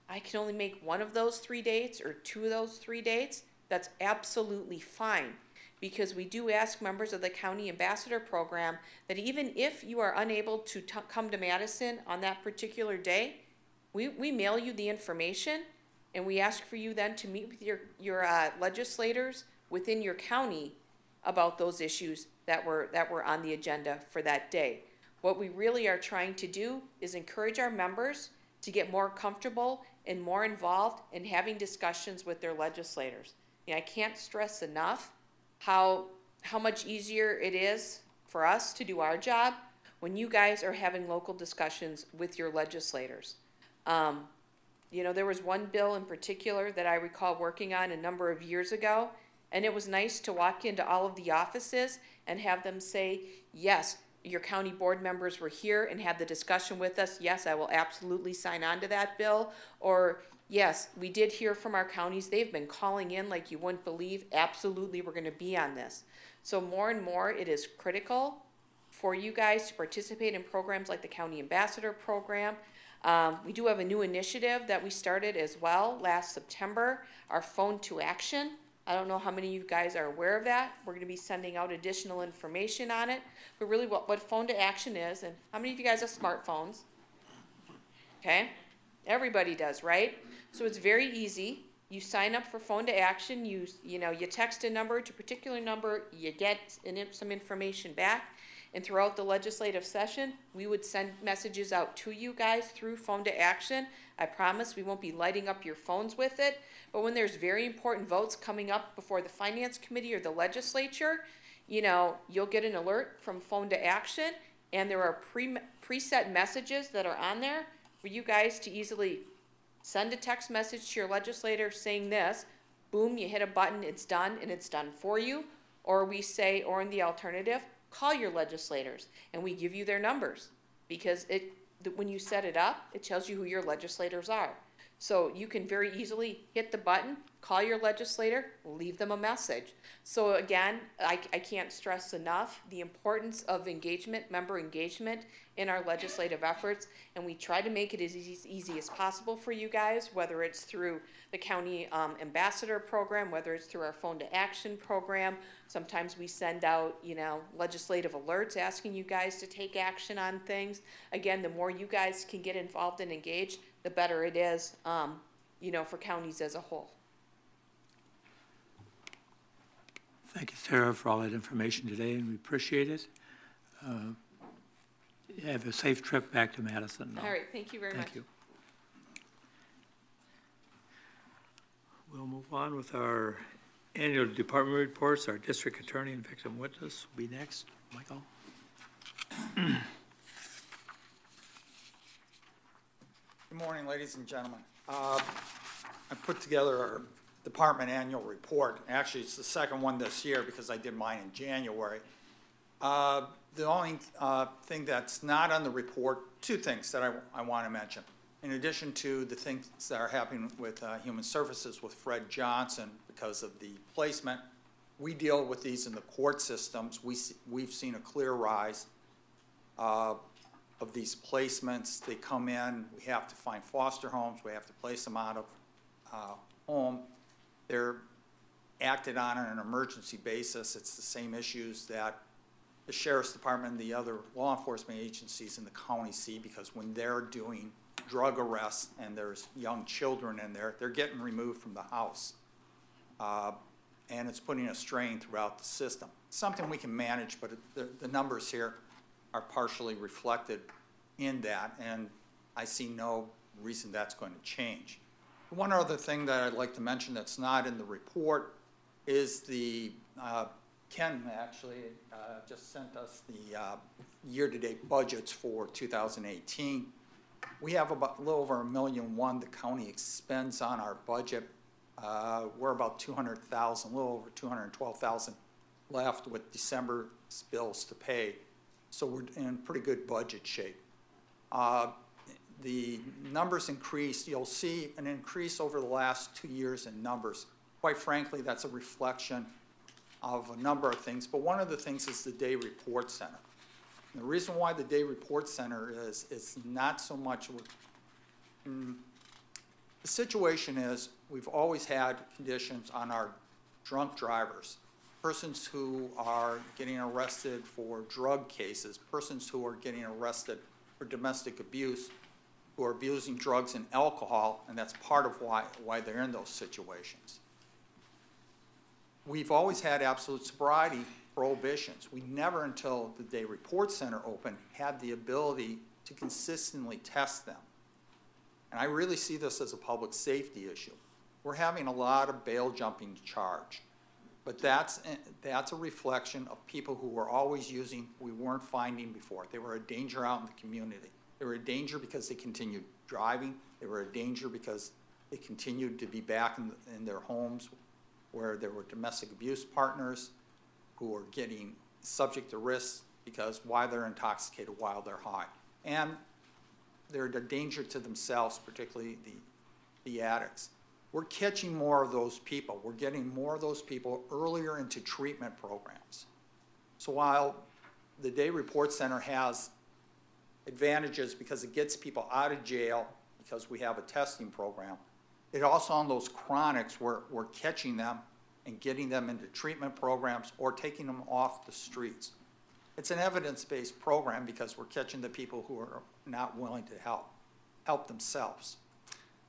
I can only make one of those 3 dates or 2 of those 3 dates, that's absolutely fine. Because we do ask members of the County Ambassador Program that even if you are unable to come to Madison on that particular day, we mail you the information, and we ask for you then to meet with your legislators within your county about those issues that were on the agenda for that day. What we really are trying to do is encourage our members to get more comfortable and more involved in having discussions with their legislators. I can't stress enough how much easier it is for us to do our job when you guys are having local discussions with your legislators. There was one bill in particular that I recall working on a number of years ago, and it was nice to walk into all of the offices and have them say, yes, your county board members were here and had the discussion with us. Yes, I will absolutely sign on to that bill. Or, yes, we did hear from our counties. They've been calling in like you wouldn't believe. Absolutely, we're going to be on this. So more and more, it is critical for you guys to participate in programs like the County Ambassador Program. We do have a new initiative that we started as well last September, our Phone to Action. I don't know how many of you guys are aware of that. We're going to be sending out additional information on it. But really what Phone to Action is, and how many of you guys have smartphones? Okay? Everybody does, right? So it's very easy. You sign up for Phone to Action. You text a number to a particular number. You get some information back. And throughout the legislative session, we would send messages out to you guys through Phone to Action. I promise we won't be lighting up your phones with it. But when there's very important votes coming up before the Finance Committee or the legislature, you'll get an alert from Phone to Action, and there are preset messages that are on there for you guys to easily send a text message to your legislator saying this. Boom, you hit a button, it's done, and it's done for you. Or we say, or in the alternative, call your legislators, and we give you their numbers, because when you set it up, it tells you who your legislators are. So you can very easily hit the button, call your legislator, leave them a message. So again, I can't stress enough the importance of engagement, member engagement in our legislative efforts, and we try to make it as easy as possible for you guys, whether it's through the County Ambassador Program, whether it's through our Phone to Action program. Sometimes we send out, legislative alerts asking you guys to take action on things. Again, the more you guys can get involved and engaged, the better it is, for counties as a whole. Thank you, Sarah, for all that information today, and we appreciate it. Have a safe trip back to Madison now. All right, thank you very much. Thank you. We'll move on with our annual department reports. Our district attorney and victim witness will be next. Michael. Good morning, ladies and gentlemen. I put together our department annual report. Actually, it's the second one this year because I did mine in January. The only thing that's not on the report, two things that I want to mention. In addition to the things that are happening with Human Services with Fred Johnson because of the placement, we deal with these in the court systems. We've seen a clear rise. of these placements. They come in, we have to find foster homes, we have to place them out of home. They're acted on an emergency basis. It's the same issues that the Sheriff's Department and the other law enforcement agencies in the county see, because when they're doing drug arrests and there's young children in there, they're getting removed from the house. And it's putting a strain throughout the system. Something we can manage, but the numbers here are partially reflected in that, and I see no reason that's going to change. One other thing that I'd like to mention that's not in the report is the, Ken actually just sent us the year-to-date budgets for 2018. We have about a little over $1.1 million the county expends on our budget. We're about 200,000, a little over 212,000 left with December's bills to pay. So we're in pretty good budget shape. The numbers increased. You'll see an increase over the last 2 years in numbers. Quite frankly, that's a reflection of a number of things, but one of the things is the Day Report Center. And the reason why the Day Report Center is not so much, the situation is we've always had conditions on our drunk drivers, persons who are getting arrested for drug cases, persons who are getting arrested for domestic abuse, who are abusing drugs and alcohol, and that's part of why they're in those situations. We've always had absolute sobriety prohibitions. We never, until the Day Report Center opened, had the ability to consistently test them. And I really see this as a public safety issue. We're having a lot of bail jumping charge, but that's a reflection of people who were always using, we weren't finding before. They were a danger out in the community. They were a danger because they continued driving. They were a danger because they continued to be back in their homes where there were domestic abuse partners who were getting subject to risks because while they're intoxicated, while they're high. And they're a danger to themselves, particularly the addicts. We're catching more of those people. We're getting more of those people earlier into treatment programs. So while the Day Report Center has advantages because it gets people out of jail because we have a testing program, it also on those chronics, we're catching them and getting them into treatment programs or taking them off the streets. It's an evidence-based program because we're catching the people who are not willing to help themselves.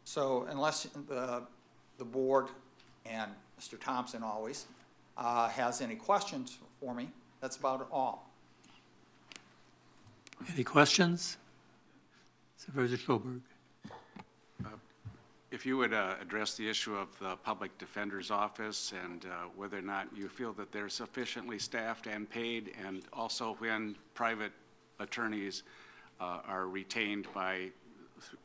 So unless the board and Mr. Thompson always has any questions for me, that's about all. Any questions? Supervisor Schoberg. If you would address the issue of the Public Defender's Office and whether or not you feel that they're sufficiently staffed and paid, and also when private attorneys are retained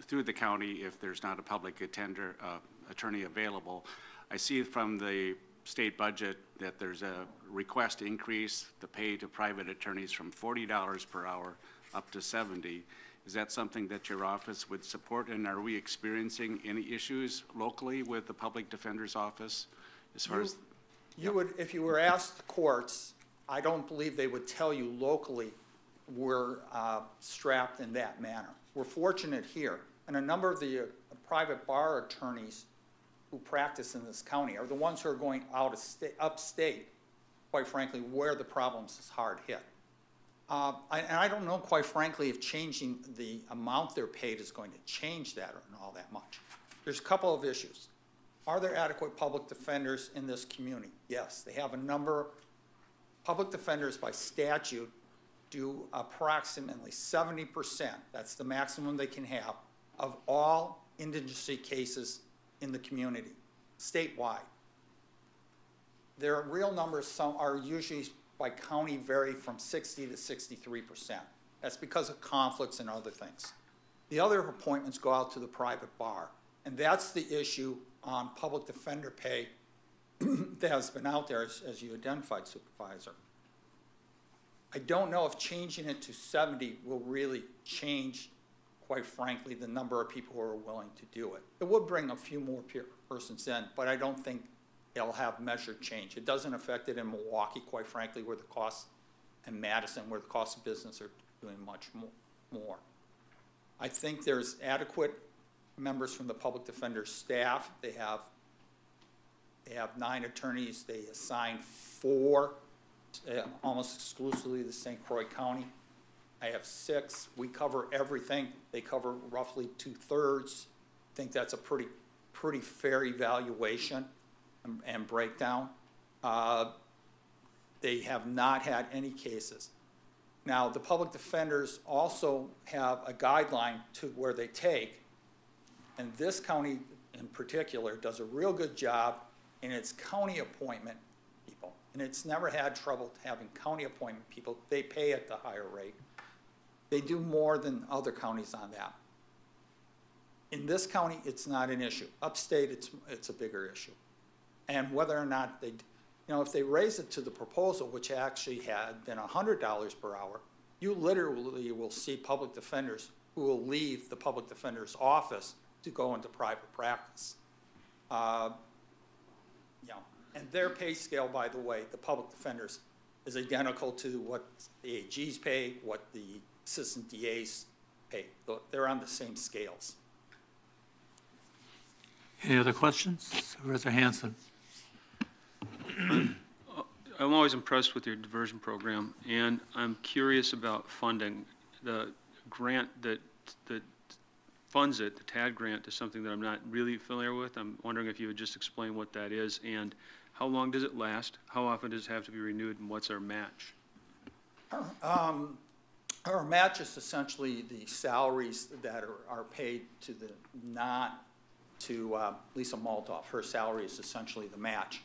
through the county if there's not a public attorney available. I see from the state budget that there's a request to increase the pay to private attorneys from $40 per hour up to $70. Is that something that your office would support, and are we experiencing any issues locally with the Public Defender's Office as far as? You would, if you were asked the courts, I don't believe they would tell you locally we're strapped in that manner. We're fortunate here, and a number of the private bar attorneys who practice in this county are the ones who are going out of upstate, quite frankly, where the problems is hard hit. And I don't know, quite frankly, if changing the amount they're paid is going to change that or all that much. There's a couple of issues. Are there adequate public defenders in this community? Yes, they have a number. Public defenders by statute do approximately 70%, that's the maximum they can have, of all indigency cases in the community, statewide. Their real numbers, some are usually by county vary from 60 to 63%. That's because of conflicts and other things. The other appointments go out to the private bar, and that's the issue on public defender pay that has been out there, as you identified, Supervisor. I don't know if changing it to 70 will really change, quite frankly, the number of people who are willing to do it. It would bring a few more persons in, but I don't think it'll have measured change. It doesn't affect it in Milwaukee, quite frankly, where the costs, and Madison, where the cost of business are doing more. I think there's adequate members from the public defender's staff. They have 9 attorneys. They assign 4, almost exclusively to St. Croix County. I have 6. We cover everything. They cover roughly 2/3. I think that's a pretty fair evaluation and breakdown. They have not had any cases. Now, the public defenders also have a guideline to where they take, and this county in particular does a real good job in its county appointment people. And it's never had trouble having county appointment people. They pay at the higher rate. They do more than other counties on that. In this county, it's not an issue. Upstate, it's a bigger issue. And whether or not they, if they raise it to the proposal, which actually had been $100 per hour, you literally will see public defenders who will leave the public defender's office to go into private practice. And their pay scale, by the way, the public defenders, is identical to what the AGs pay, what the assistant DAs pay. They're on the same scales. Any other questions? Supervisor Hanson. I'm always impressed with your diversion program, and I'm curious about funding. The grant that funds it, the TAD grant, is something that I'm not really familiar with. I'm wondering if you would just explain what that is, and how long does it last? How often does it have to be renewed, and what's our match? Our match is essentially the salaries that are paid to Lisa Maltoff. Her salary is essentially the match.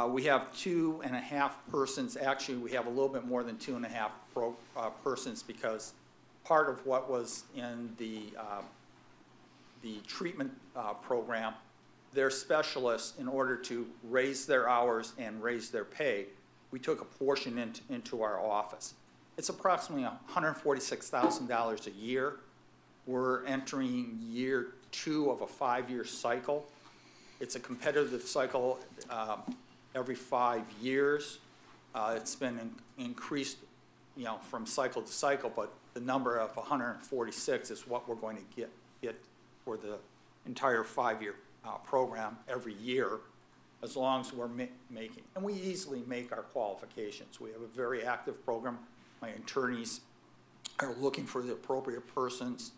We have 2.5 persons. Actually, we have a little bit more than 2.5 persons, because part of what was in the treatment program, their specialists, in order to raise their hours and raise their pay, we took a portion into our office. It's approximately $146,000 a year. We're entering year 2 of a 5-year cycle. It's a competitive cycle every 5 years. It's been increased, from cycle to cycle, but the number of 146 is what we're going to get for the entire 5-year program every year, as long as we're making. And we easily make our qualifications. We have a very active program. My attorneys are looking for the appropriate persons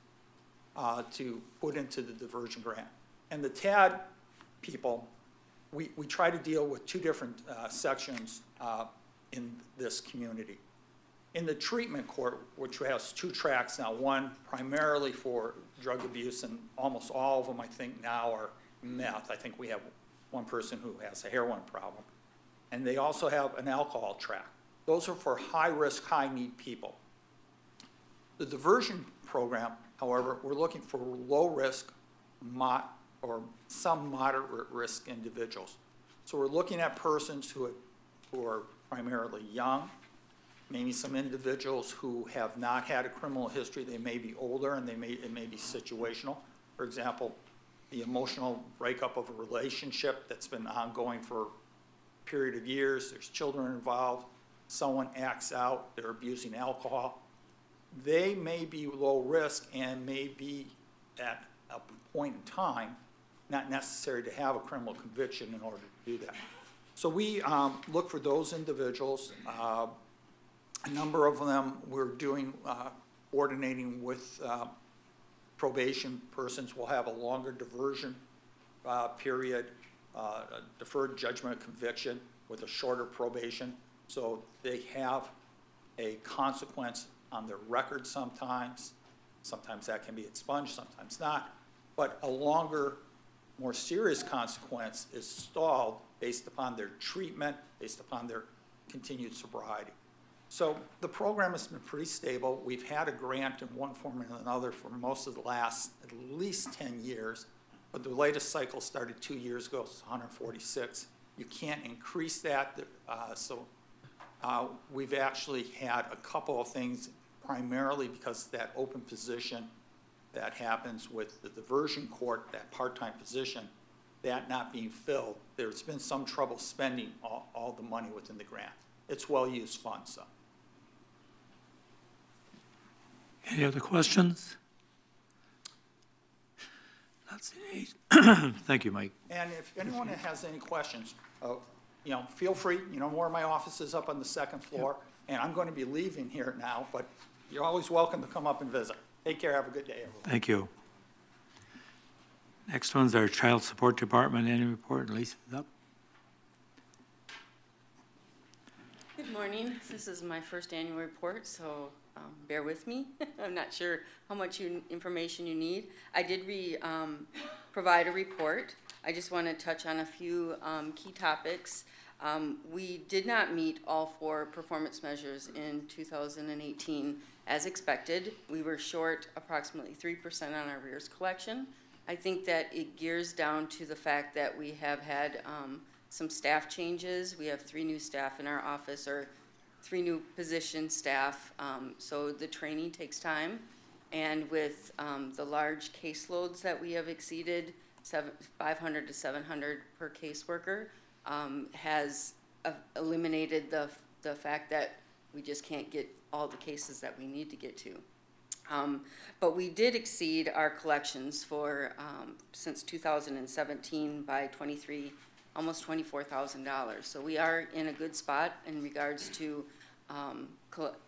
to put into the diversion grant. And the TAD people, we try to deal with 2 different sections in this community. In the treatment court, which has 2 tracks now, one primarily for drug abuse, and almost all of them, I think, now are meth. I think we have one person who has a heroin problem. And they also have an alcohol track. Those are for high-risk, high-need people. The diversion program, however, we're looking for low-risk or some moderate-risk individuals. So we're looking at persons who are primarily young, maybe some individuals who have not had a criminal history. They may be older, and it may be situational. For example, the emotional breakup of a relationship that's been ongoing for a period of years. There's children involved. Someone acts out. They're abusing alcohol. They may be low risk and may be at a point in time not necessary to have a criminal conviction in order to do that. So we look for those individuals. A number of them we're doing coordinating with probation persons. Will have a longer diversion period, a deferred judgment of conviction with a shorter probation. So they have a consequence on their record sometimes. Sometimes that can be expunged, sometimes not. But a longer, more serious consequence is stalled based upon their treatment, based upon their continued sobriety. So the program has been pretty stable. We've had a grant in one form or another for most of the last at least 10 years, but the latest cycle started 2 years ago, it's 146. You can't increase that, we've actually had a couple of things, primarily because of that open position that happens with the diversion court, that part-time position, that not being filled. There's been some trouble spending all the money within the grant. It's well-used funds, though. Any other questions? Not seeing any. Thank you, Mike. And if anyone has any questions, you know, feel free, you know, where my office is up on the second floor, and I'm going to be leaving here now, but you're always welcome to come up and visit. Take care, have a good day, everyone. Thank you. Next one's our Child Support Department annual report. Lisa's up. Good morning. This is my first annual report, so bear with me. I'm not sure how much information you need. I did provide a report. I just want to touch on a few key topics. We did not meet all 4 performance measures in 2018 as expected. We were short approximately 3% on our arrears collection. I think that it gears down to the fact that we have had some staff changes. We have 3 new staff in our office, or 3 new position staff, so the training takes time. And with the large caseloads that we have exceeded, 500 to 700 per caseworker, has eliminated the fact that we just can't get all the cases that we need to get to. But we did exceed our collections for since 2017 by almost $24,000. So we are in a good spot in regards to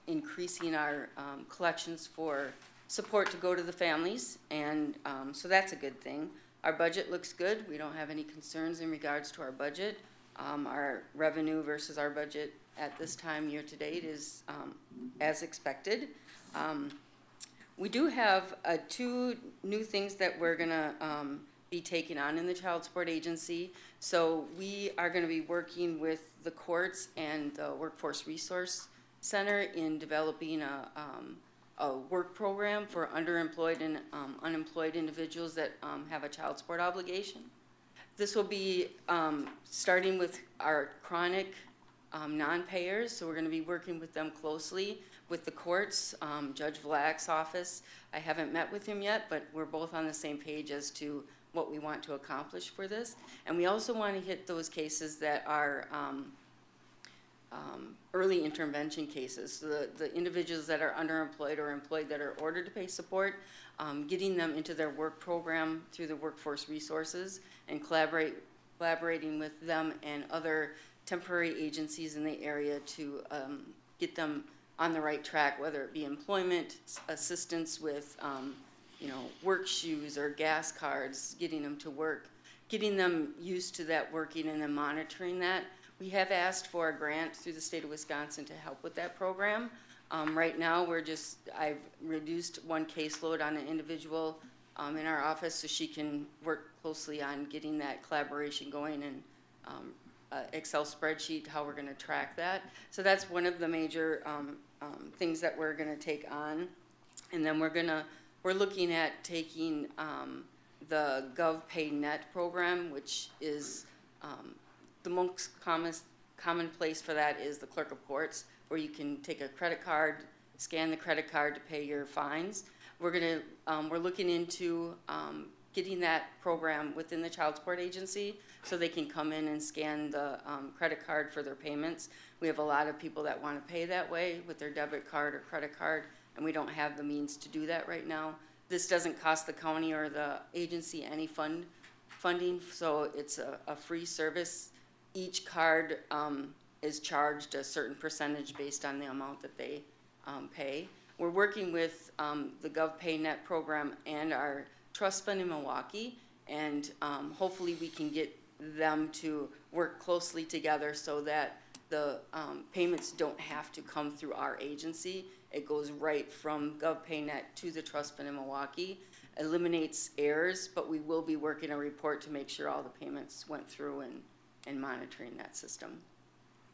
increasing our collections for support to go to the families, and so that's a good thing. Our budget looks good. We don't have any concerns in regards to our budget. Our revenue versus our budget at this time year to date is as expected. We do have 2 new things that we're gonna be taking on in the Child Support Agency. So we are going to be working with the courts and the Workforce Resource Center in developing a work program for underemployed and unemployed individuals that have a child support obligation. This will be starting with our chronic non-payers, so we're going to be working with them closely with the courts. Judge Vlack's office, I haven't met with him yet, but we're both on the same page as to what we want to accomplish for this. And we also want to hit those cases that are early intervention cases. So the individuals that are underemployed or employed that are ordered to pay support, getting them into their work program through the workforce resources, and collaborating with them and other temporary agencies in the area to get them on the right track, whether it be employment, assistance with you know, work shoes or gas cards, getting them to work, getting them used to that working and then monitoring that. We have asked for a grant through the state of Wisconsin to help with that program. Right now, I've reduced 1 caseload on an individual in our office so she can work closely on getting that collaboration going, and Excel spreadsheet, how we're going to track that. So that's one of the major things that we're going to take on. And then we're looking at taking the GovPayNet program, which is the most common place for that is the clerk of courts, where you can take a credit card, scan the credit card to pay your fines. We're looking into getting that program within the Child Support Agency so they can come in and scan the credit card for their payments. We have a lot of people that want to pay that way with their debit card or credit card, and we don't have the means to do that right now. This doesn't cost the county or the agency any funding, so it's a free service. Each card is charged a certain percentage based on the amount that they pay. We're working with the GovPayNet program and our trust fund in Milwaukee, and hopefully we can get them to work closely together so that the payments don't have to come through our agency. It goes right from GovPayNet to the trust fund in Milwaukee. Eliminates errors, but we will be working a report to make sure all the payments went through and monitoring that system.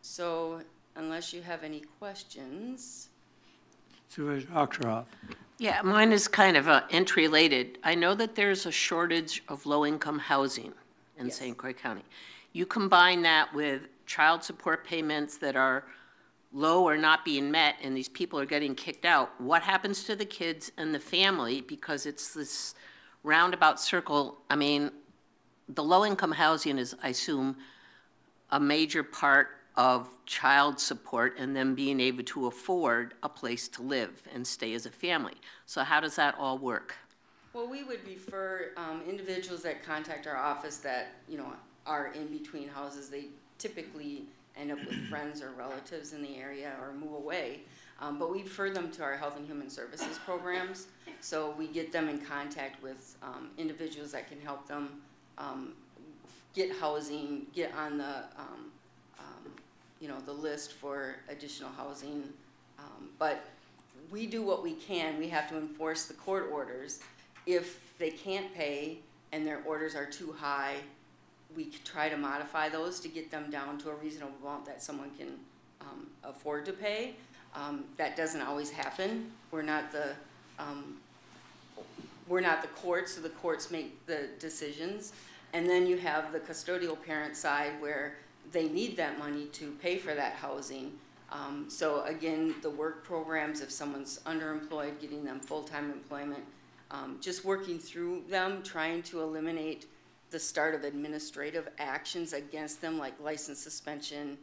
So unless you have any questions. Supervisor Oxerhoff. Yeah, mine is kind of interrelated. I know that there's a shortage of low-income housing in Yes. St. Croix County. You combine that with child support payments that are low or not being met, and these people are getting kicked out. What happens to the kids and the family? Because it's this roundabout circle. I mean, the low-income housing is, I assume, a major part of child support and them being able to afford a place to live and stay as a family. So how does that all work? Well, we would refer individuals that contact our office that, you know, are in between houses. They typically end up with friends or relatives in the area or move away. But we refer them to our Health and Human Services programs. So we get them in contact with individuals that can help them get housing, get on the, you know, the list for additional housing. But we do what we can. We have to enforce the court orders. If they can't pay and their orders are too high, we try to modify those to get them down to a reasonable amount that someone can afford to pay. That doesn't always happen. We're not the courts, so the courts make the decisions. And then you have the custodial parent side where they need that money to pay for that housing. So again, the work programs, if someone's underemployed, getting them full-time employment, just working through them, trying to eliminate the start of administrative actions against them, like license suspension,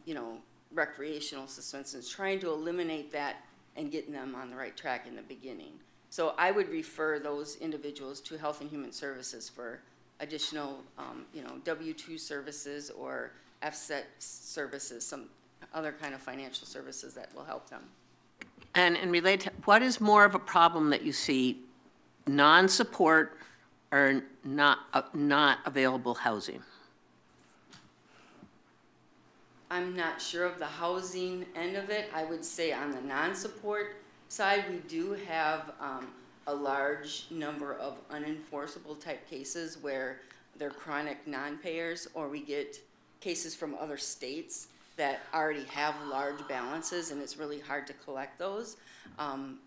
you know, recreational suspensions, trying to eliminate that and getting them on the right track in the beginning. So I would refer those individuals to Health and Human Services for additional, you know, W-2 services or FSET services, some other kind of financial services that will help them. And related to, what is more of a problem that you see, non-support or not available housing? I'm not sure of the housing end of it. I would say on the non-support side, we do have a large number of unenforceable type cases where they're chronic non-payers, or we get cases from other states that already have large balances, and it's really hard to collect those,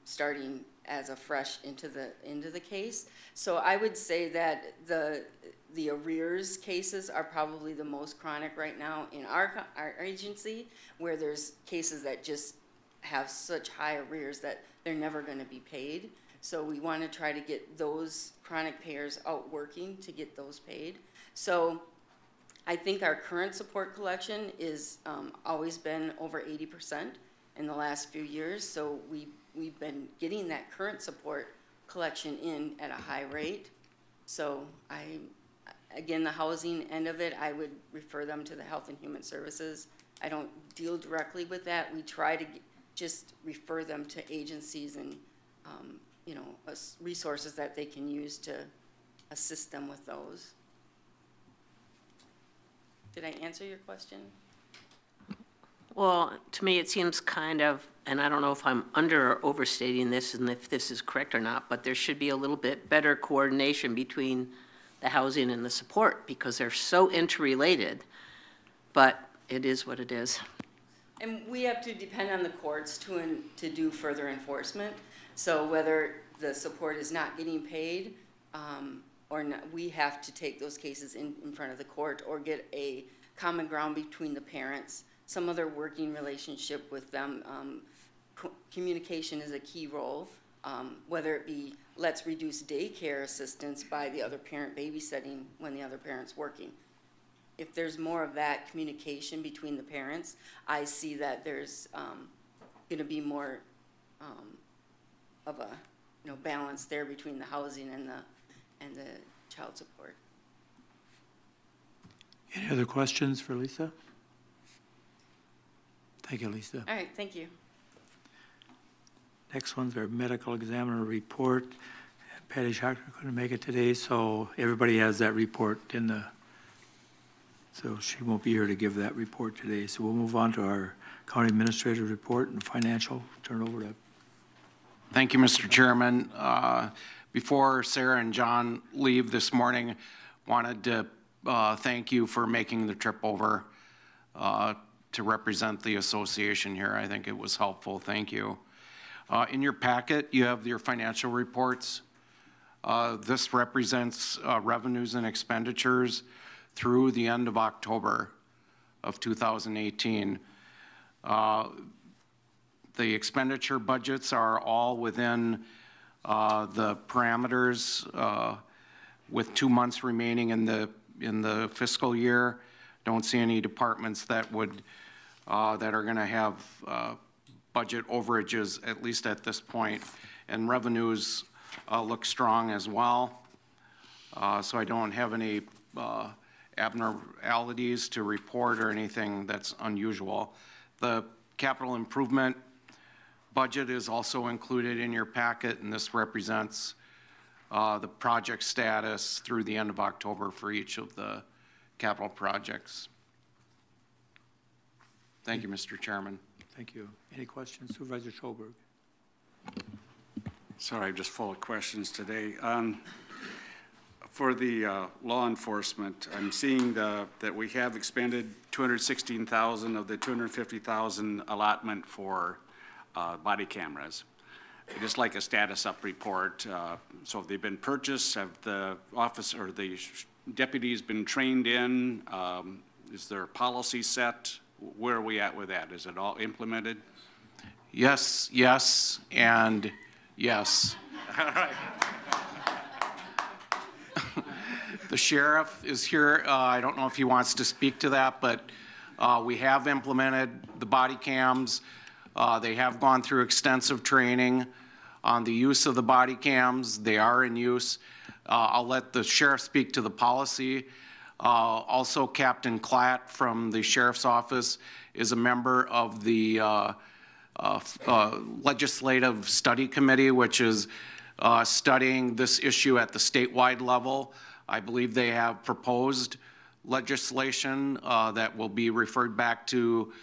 starting as a fresh into the case. So I would say that the arrears cases are probably the most chronic right now in our agency, where there's cases that just have such high arrears that they're never going to be paid. So we want to try to get those chronic payers out working to get those paid. So I think our current support collection is always been over 80% in the last few years. So we've been getting that current support collection in at a high rate. So again, the housing end of it, I would refer them to the Health and Human Services. I don't deal directly with that. We try to just refer them to agencies and you know, resources that they can use to assist them with those. Did I answer your question? Well, to me, it seems kind of, and I don't know if I'm under or overstating this and if this is correct or not, but there should be a little bit better coordination between the housing and the support, because they're so interrelated, but it is what it is. And we have to depend on the courts to do further enforcement. So whether the support is not getting paid or not, we have to take those cases in front of the court or get a common ground between the parents, some other working relationship with them. Communication is a key role, whether it be let's reduce daycare assistance by the other parent babysitting when the other parent's working. If there's more of that communication between the parents, I see that there's going to be more of a balance there between the housing and the child support. Any other questions for Lisa? Thank you, Lisa. All right, thank you. Next one's our medical examiner report. Patty Schachter couldn't make it today, so everybody has that report so she won't be here to give that report today. So we'll move on to our county administrative report and financial. Turn it over to. Thank you, Mr. Chairman. Before Sarah and John leave this morning, wanted to thank you for making the trip over to represent the association here. I think it was helpful. Thank you. In your packet, you have your financial reports. This represents revenues and expenditures through the end of October of 2018. The expenditure budgets are all within the parameters with 2 months remaining in the fiscal year. don't see any departments that would, that are gonna have, budget overages, at least at this point. And revenues, look strong as well. So I don't have any, abnormalities to report or anything that's unusual. The capital improvement budget is also included in your packet, and this represents the project status through the end of October for each of the capital projects. Thank you, Mr. Chairman. Thank you. Any questions? Supervisor Schoberg. Sorry, I'm just full of questions today. For the law enforcement, I'm seeing that we have expended $216,000 of the $250,000 allotment for body cameras. I'd just like a status up report. So have they been purchased? Have the office or the deputies been trained in? Is there a policy set? Where are we at with that? Is it all implemented? Yes, yes, and yes. All right. The sheriff is here. I don't know if he wants to speak to that, but we have implemented the body cams. They have gone through extensive training on the use of the body cams. They are in use. I'll let the sheriff speak to the policy. Also, Captain Klatt from the sheriff's office is a member of the legislative study committee, which is studying this issue at the statewide level. I believe they have proposed legislation that will be referred back to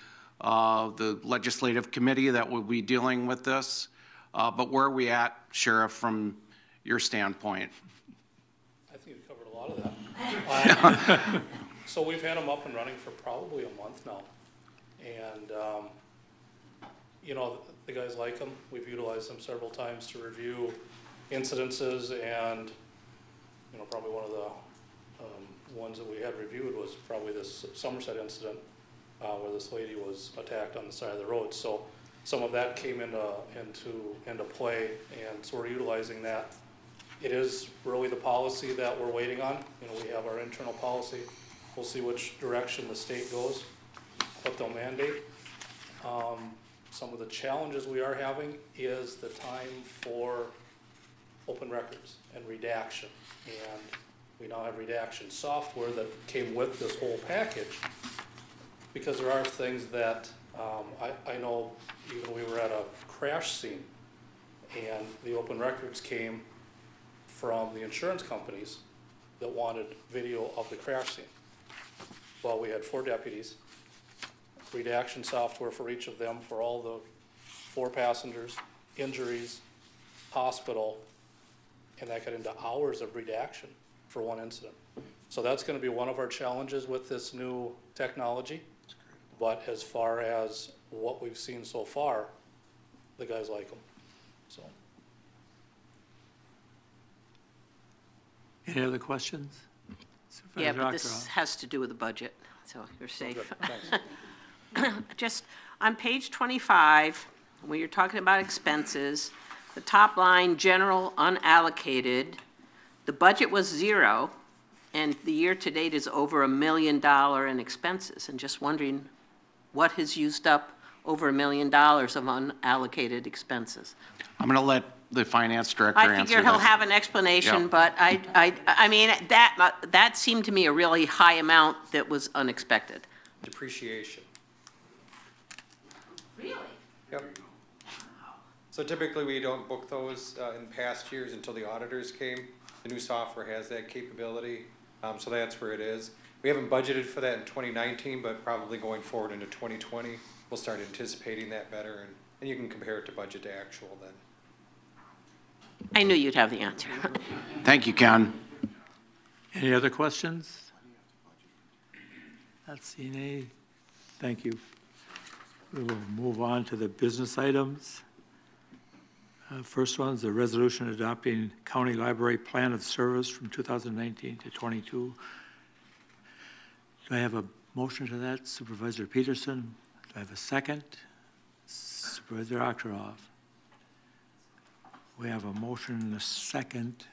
the legislative committee that will be dealing with this. But where are we at, Sheriff, from your standpoint? I think you covered a lot of that. So we've had them up and running for probably a month now. And, you know, the guys like them. We've utilized them several times to review incidences, and, you know, probably one of the ones that we had reviewed was probably this Somerset incident where this lady was attacked on the side of the road. So some of that came into play, and so we're utilizing that. It is really the policy that we're waiting on. You know, we have our internal policy. We'll see which direction the state goes, what they'll mandate. Some of the challenges we are having is the time for open records and redaction. And we now have redaction software that came with this whole package, because there are things that I know even we were at a crash scene and the open records came from the insurance companies that wanted video of the crash scene. Well, we had 4 deputies, redaction software for each of them for all the 4 passengers, injuries, hospital, and that got into hours of redaction for one incident. So that's going to be one of our challenges with this new technology. But as far as what we've seen so far, the guys like them. So. Any other questions? Yeah, Supervisor but this Doctorow. has to do with the budget, so you're safe. Thanks. Just on page 25, where you're talking about expenses, the top line, general unallocated, the budget was 0, and the year-to-date is over $1 million in expenses. And just wondering what has used up over $1 million of unallocated expenses. I'm going to let the finance director answer I figure he'll this. have an explanation, Yep. but I mean, that seemed to me a really high amount that was unexpected. Depreciation. Really? Yep. So typically, we don't book those in past years until the auditors came. The new software has that capability, so that's where it is. We haven't budgeted for that in 2019, but probably going forward into 2020, we'll start anticipating that better, and you can compare it to budget to actual then. I knew you'd have the answer. Thank you, Ken. Any other questions? Not seeing any. Thank you. We will move on to the business items. First one is the resolution adopting county library plan of service from 2019 to 22. Do I have a motion to that? Supervisor Peterson. Do I have a second? Supervisor Doctorow. We have a motion and a second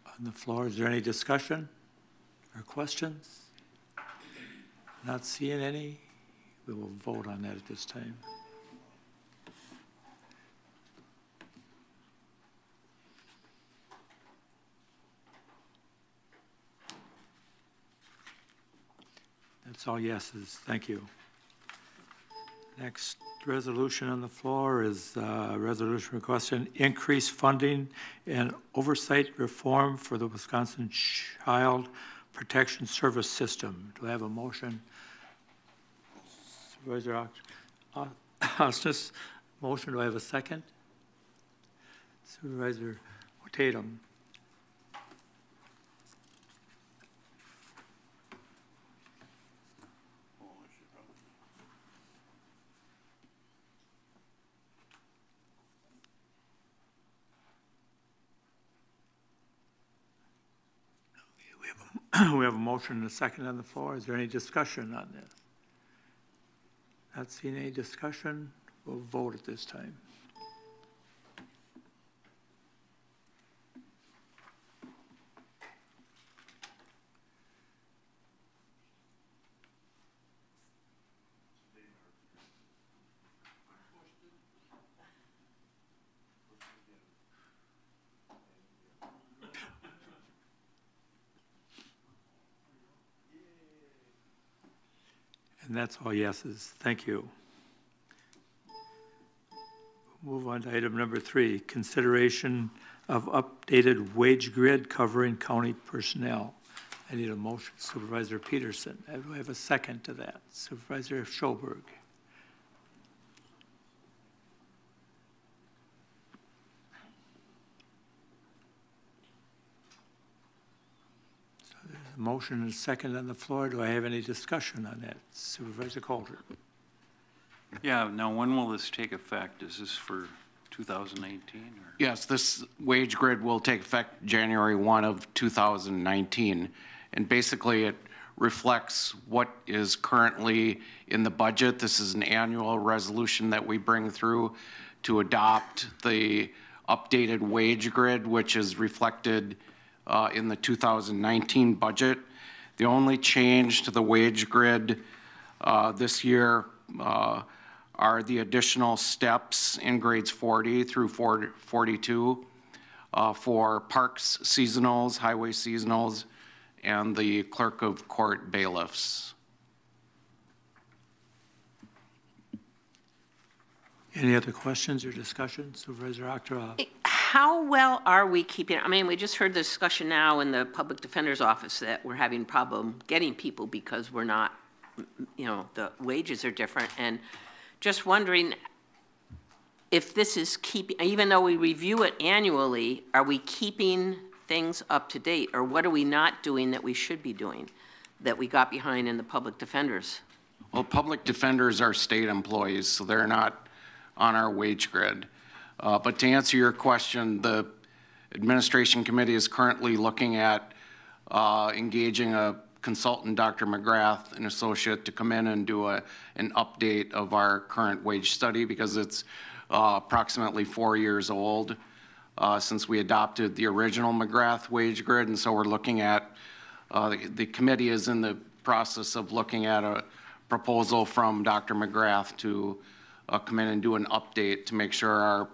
on the floor. Is there any discussion? or questions? Not seeing any. We will vote on that at this time. That's all yeses. Thank you. Next resolution on the floor is resolution requesting increased funding and oversight reform for the Wisconsin Child Protection Service System. Do I have a motion? Supervisor Osnes, motion. Do I have a second? Supervisor Tatum. We have a motion and a second on the floor. Is there any discussion on this? Not seeing any discussion. We'll vote at this time. And that's all yeses. Thank you. Move on to item number 3, consideration of updated wage grid covering county personnel. I need a motion. Supervisor Peterson. Do I have a second to that? Supervisor Schoberg. Motion and second on the floor. Do I have any discussion on that? Supervisor Coulter. Yeah, now when will this take effect? Is this for 2019? Or? Yes, this wage grid will take effect January 1 of 2019. And basically it reflects what is currently in the budget. This is an annual resolution that we bring through to adopt the updated wage grid, which is reflected in the 2019 budget. The only change to the wage grid this year are the additional steps in grades 40 through 42 for parks seasonals, highway seasonals, and the clerk of court bailiffs. Any other questions or discussion? Supervisor Octorara. How well are we keeping, I mean, we just heard the discussion now in the public defender's office that we're having problem getting people because we're not, you know, the wages are different. And just wondering if this is keeping, even though we review it annually, are we keeping things up to date? Or what are we not doing that we should be doing that we got behind in the public defenders? Well, public defenders are state employees, so they're not on our wage grid. But to answer your question, the administration committee is currently looking at engaging a consultant, Dr. McGrath, an associate, to come in and do an update of our current wage study because it's approximately 4 years old since we adopted the original McGrath wage grid. And so we're looking at, the committee is in the process of looking at a proposal from Dr. McGrath to come in and do an update to make sure our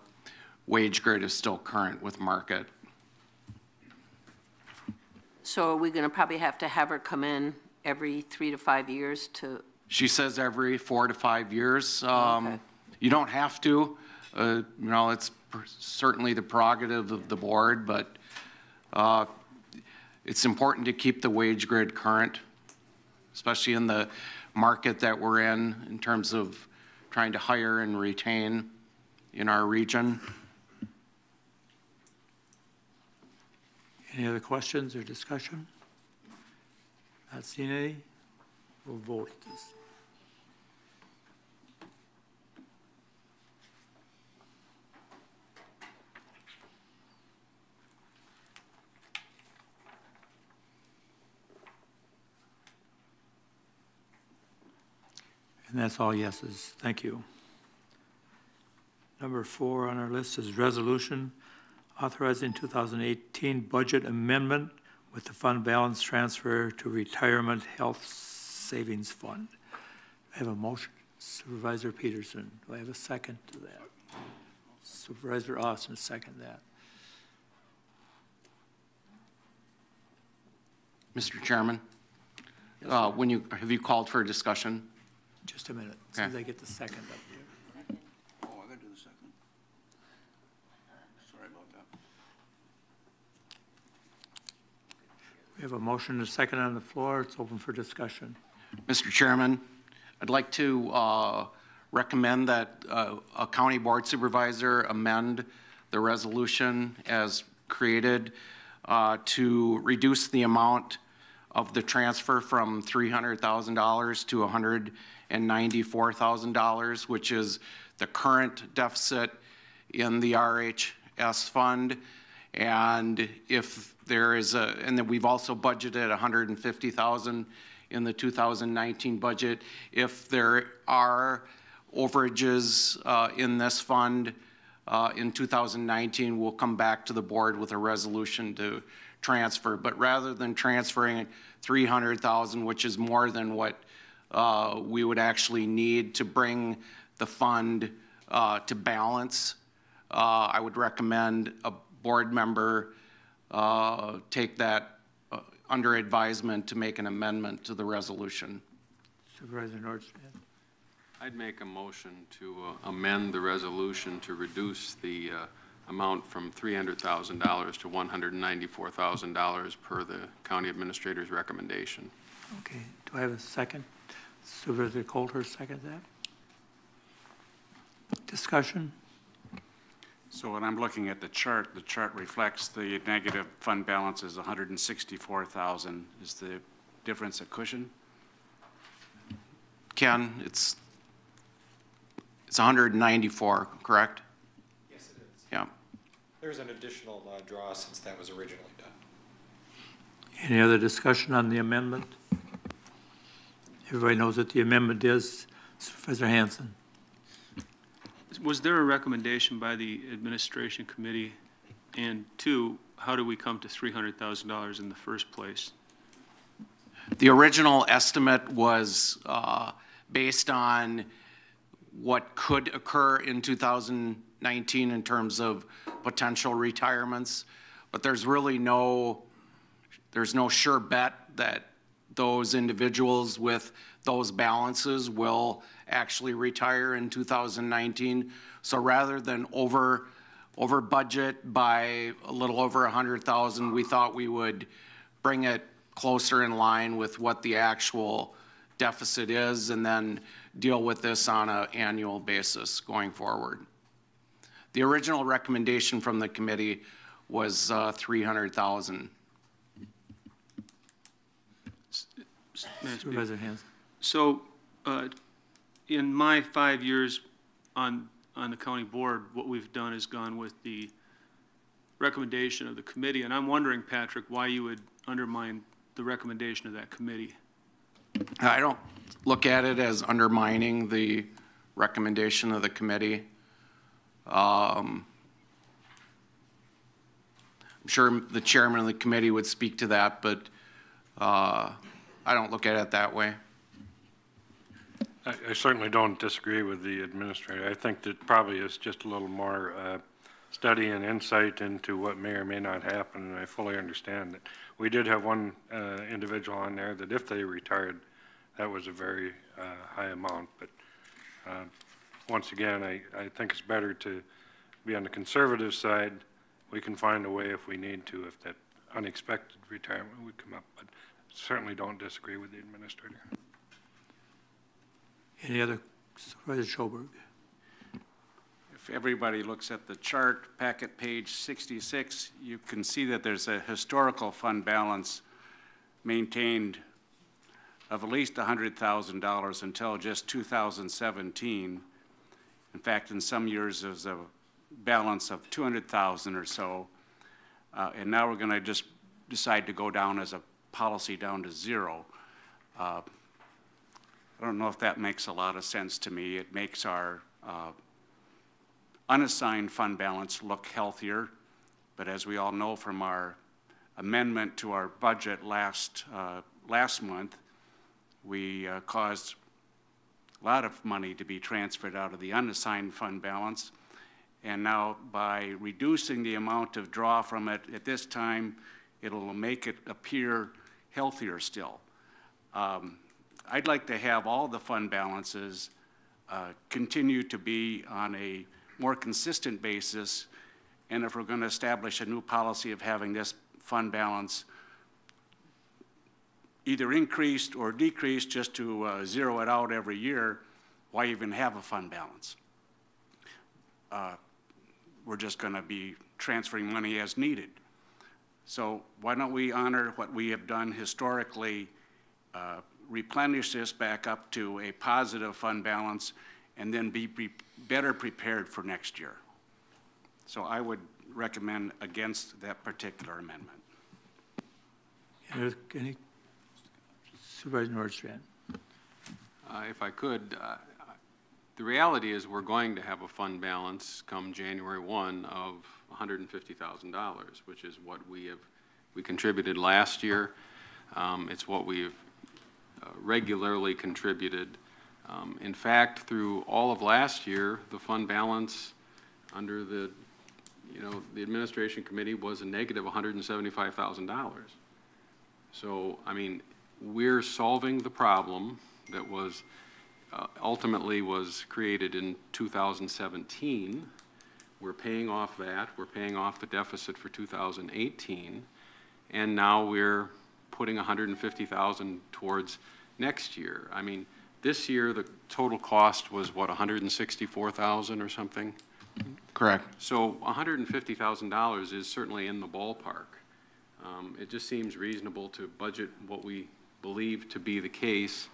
wage grid is still current with market. So are we going to probably have to have her come in every 3 to 5 years to? She says every 4 to 5 years. Okay. You don't have to. You know, it's certainly the prerogative of the board, but it's important to keep the wage grid current, especially in the market that we're in terms of trying to hire and retain in our region. Any other questions or discussion? Not seeing any? We'll vote this. And that's all yeses. Thank you. Number 4 on our list is resolution authorizing 2018 budget amendment with the fund balance transfer to Retirement Health Savings Fund. I have a motion. Supervisor Peterson, do I have a second to that? Supervisor Austin, second that. Mr. Chairman, have you called for a discussion? Just a minute, as soon as I get the second up here. Oh, I gotta do the second. Sorry about that. We have a motion and a second on the floor. It's open for discussion. Mr. Chairman, I'd like to recommend that a county board supervisor amend the resolution as created to reduce the amount of the transfer from $300,000 to $194,000, which is the current deficit in the RHS fund. And if there is and then we've also budgeted $150,000 in the 2019 budget. If there are overages in this fund in 2019, we'll come back to the board with a resolution to transfer. But rather than transferring $300,000, which is more than what we would actually need to bring the fund to balance, I would recommend a board member take that under advisement to make an amendment to the resolution. Supervisor Nordstad. I'd make a motion to amend the resolution to reduce the amount from $300,000 to $194,000 per the county administrator's recommendation. Okay, do I have a second? Supervisor Coulter, second that. Discussion? So when I'm looking at the chart reflects the negative fund balance is $164,000. Is the difference a cushion? Ken, it's 194, correct? Yes, it is. Yeah. There's an additional draw since that was originally done. Any other discussion on the amendment? Everybody knows what the amendment is. Supervisor Hanson. Was there a recommendation by the administration committee? And two, how do we come to $300,000 in the first place? The original estimate was based on what could occur in 2019 in terms of potential retirements, but there's really no sure bet that those individuals with those balances will actually retire in 2019. So rather than over budget by a little over 100,000, we thought we would bring it closer in line with what the actual deficit is and then deal with this on an annual basis going forward. The original recommendation from the committee was 300,000. Supervisor Hanson. So in my 5 years on the county board, what we've done is gone with the recommendation of the committee. And I'm wondering, Patrick, why you would undermine the recommendation of that committee. I don't look at it as undermining the recommendation of the committee. I'm sure the chairman of the committee would speak to that, but I don't look at it that way. I certainly don't disagree with the administrator. I think that probably is just a little more study and insight into what may or may not happen, and I fully understand that. We did have one individual on there that if they retired, that was a very high amount. But once again, I think it's better to be on the conservative side. We can find a way if we need to, if that unexpected retirement would come up. But certainly don't disagree with the administrator. Any other? Supervisor Schoberg. If everybody looks at the chart, packet page 66, you can see that there's a historical fund balance maintained of at least $100,000 until just 2017. In fact, in some years, there's a balance of 200,000 or so. And now we're going to just decide to go down as a policy down to zero. I don't know if that makes a lot of sense to me. It makes our unassigned fund balance look healthier, but as we all know from our amendment to our budget last month, we caused a lot of money to be transferred out of the unassigned fund balance. And now by reducing the amount of draw from it at this time, it'll make it appear healthier still. I'd like to have all the fund balances continue to be on a more consistent basis. And if we're going to establish a new policy of having this fund balance either increased or decreased just to zero it out every year, why even have a fund balance? We're just going to be transferring money as needed. So why don't we honor what we have done historically, replenish this back up to a positive fund balance, and then be better prepared for next year. So I would recommend against that particular amendment. Any Supervisor Nordstrand? If I could, the reality is we're going to have a fund balance come January 1 of $150,000, which is what we contributed last year. It's what we've regularly contributed. In fact, through all of last year, the fund balance under the administration committee was a negative $175,000. So, I mean, we're solving the problem that was ultimately was created in 2017. We're paying off that. We're paying off the deficit for 2018. And now we're putting $150,000 towards next year. I mean, this year the total cost was what, $164,000 or something? Correct. So $150,000 is certainly in the ballpark. It just seems reasonable to budget what we believe to be the case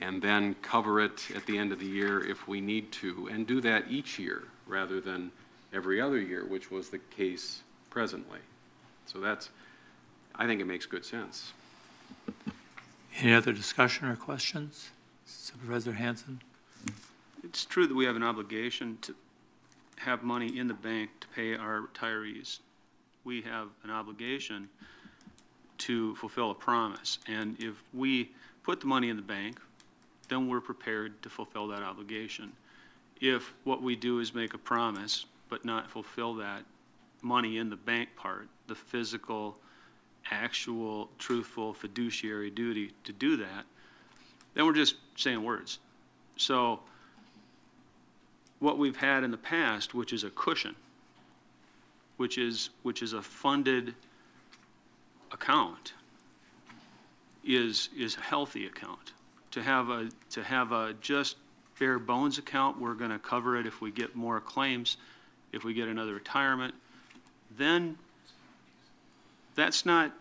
and then cover it at the end of the year if we need to, and do that each year rather than every other year, which was the case presently. So I think it makes good sense. Any other discussion or questions? Supervisor Hanson? It's true that we have an obligation to have money in the bank to pay our retirees. We have an obligation to fulfill a promise. And if we put the money in the bank, then we're prepared to fulfill that obligation. If what we do is make a promise but not fulfill that money in the bank part, the physical, actual, truthful, fiduciary duty to do that, then we're just saying words. So what we've had in the past, which is a cushion, which is a funded account, is a healthy account. To have a just bare bones account, we're going to cover it if we get more claims, if we get another retirement, then that's no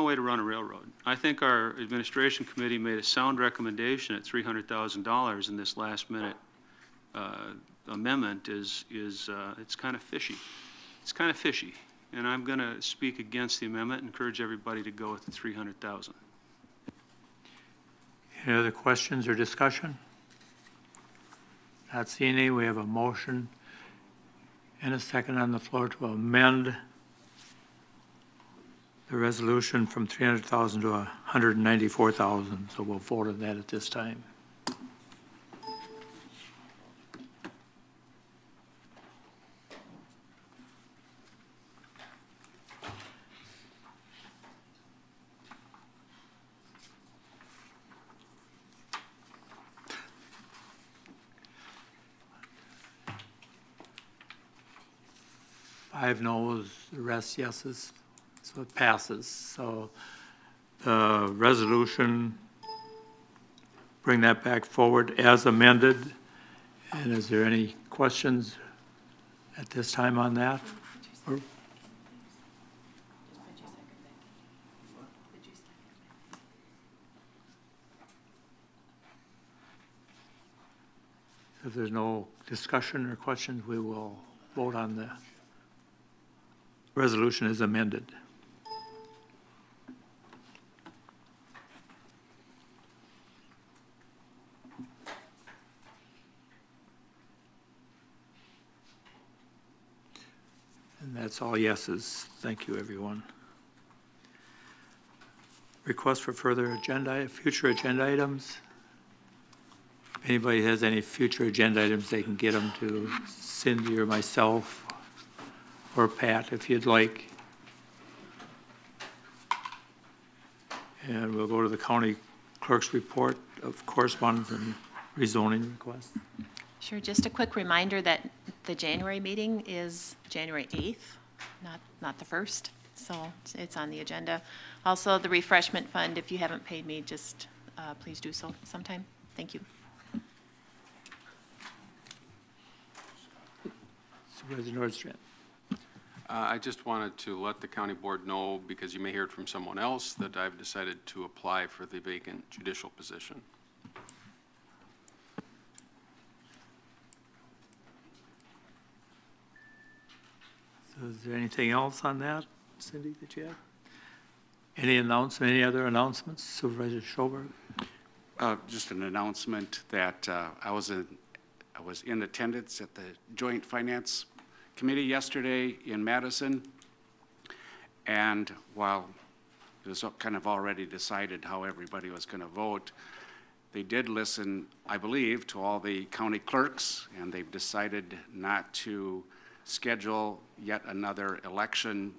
way to run a railroad. I think our administration committee made a sound recommendation at $300,000 in this last minute amendment it's kind of fishy. It's kind of fishy, and I'm going to speak against the amendment and encourage everybody to go with the $300,000. Any other questions or discussion? Not seeing any. We have a motion and a second on the floor to amend the resolution from $300,000 to $194,000. So we'll vote on that at this time. Five noes, the rest yeses, so it passes. So the resolution, bring that back forward as amended. And is there any questions at this time on that? Or- If there's no discussion or questions, we will vote on the resolution is amended. And that's all yeses. Thank you, everyone. requests for future agenda items. If anybody has any future agenda items, they can get them to Cindy or myself or Pat if you'd like. And we'll go to the county clerk's report of correspondence and rezoning requests. Sure, just a quick reminder that the January meeting is January 8th, not the 1st, so it's on the agenda. Also, the refreshment fund, if you haven't paid me, just please do so sometime. Thank you. Supervisor Nordstrand. I just wanted to let the county board know, because you may hear it from someone else, that I've decided to apply for the vacant judicial position. So is there anything else on that, Cindy, that you have? Any other announcements? Supervisor Schoberg? Just an announcement that I was in attendance at the Joint Finance Committee yesterday in Madison, and while it was kind of already decided how everybody was going to vote, they did listen, I believe, to all the county clerks, and they've decided not to schedule yet another election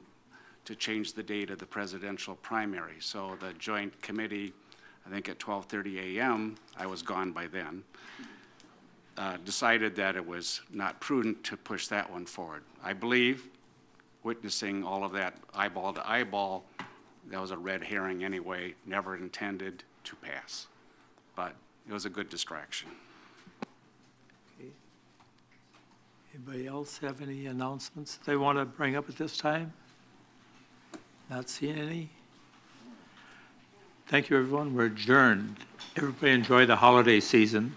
to change the date of the presidential primary. So the joint committee, I think at 12:30 a.m., I was gone by then, decided that it was not prudent to push that one forward. I believe, witnessing all of that eyeball to eyeball, that was a red herring anyway, never intended to pass. But it was a good distraction. Okay. Anybody else have any announcements they want to bring up at this time? Not seeing any? Thank you, everyone. We're adjourned. Everybody enjoy the holiday season.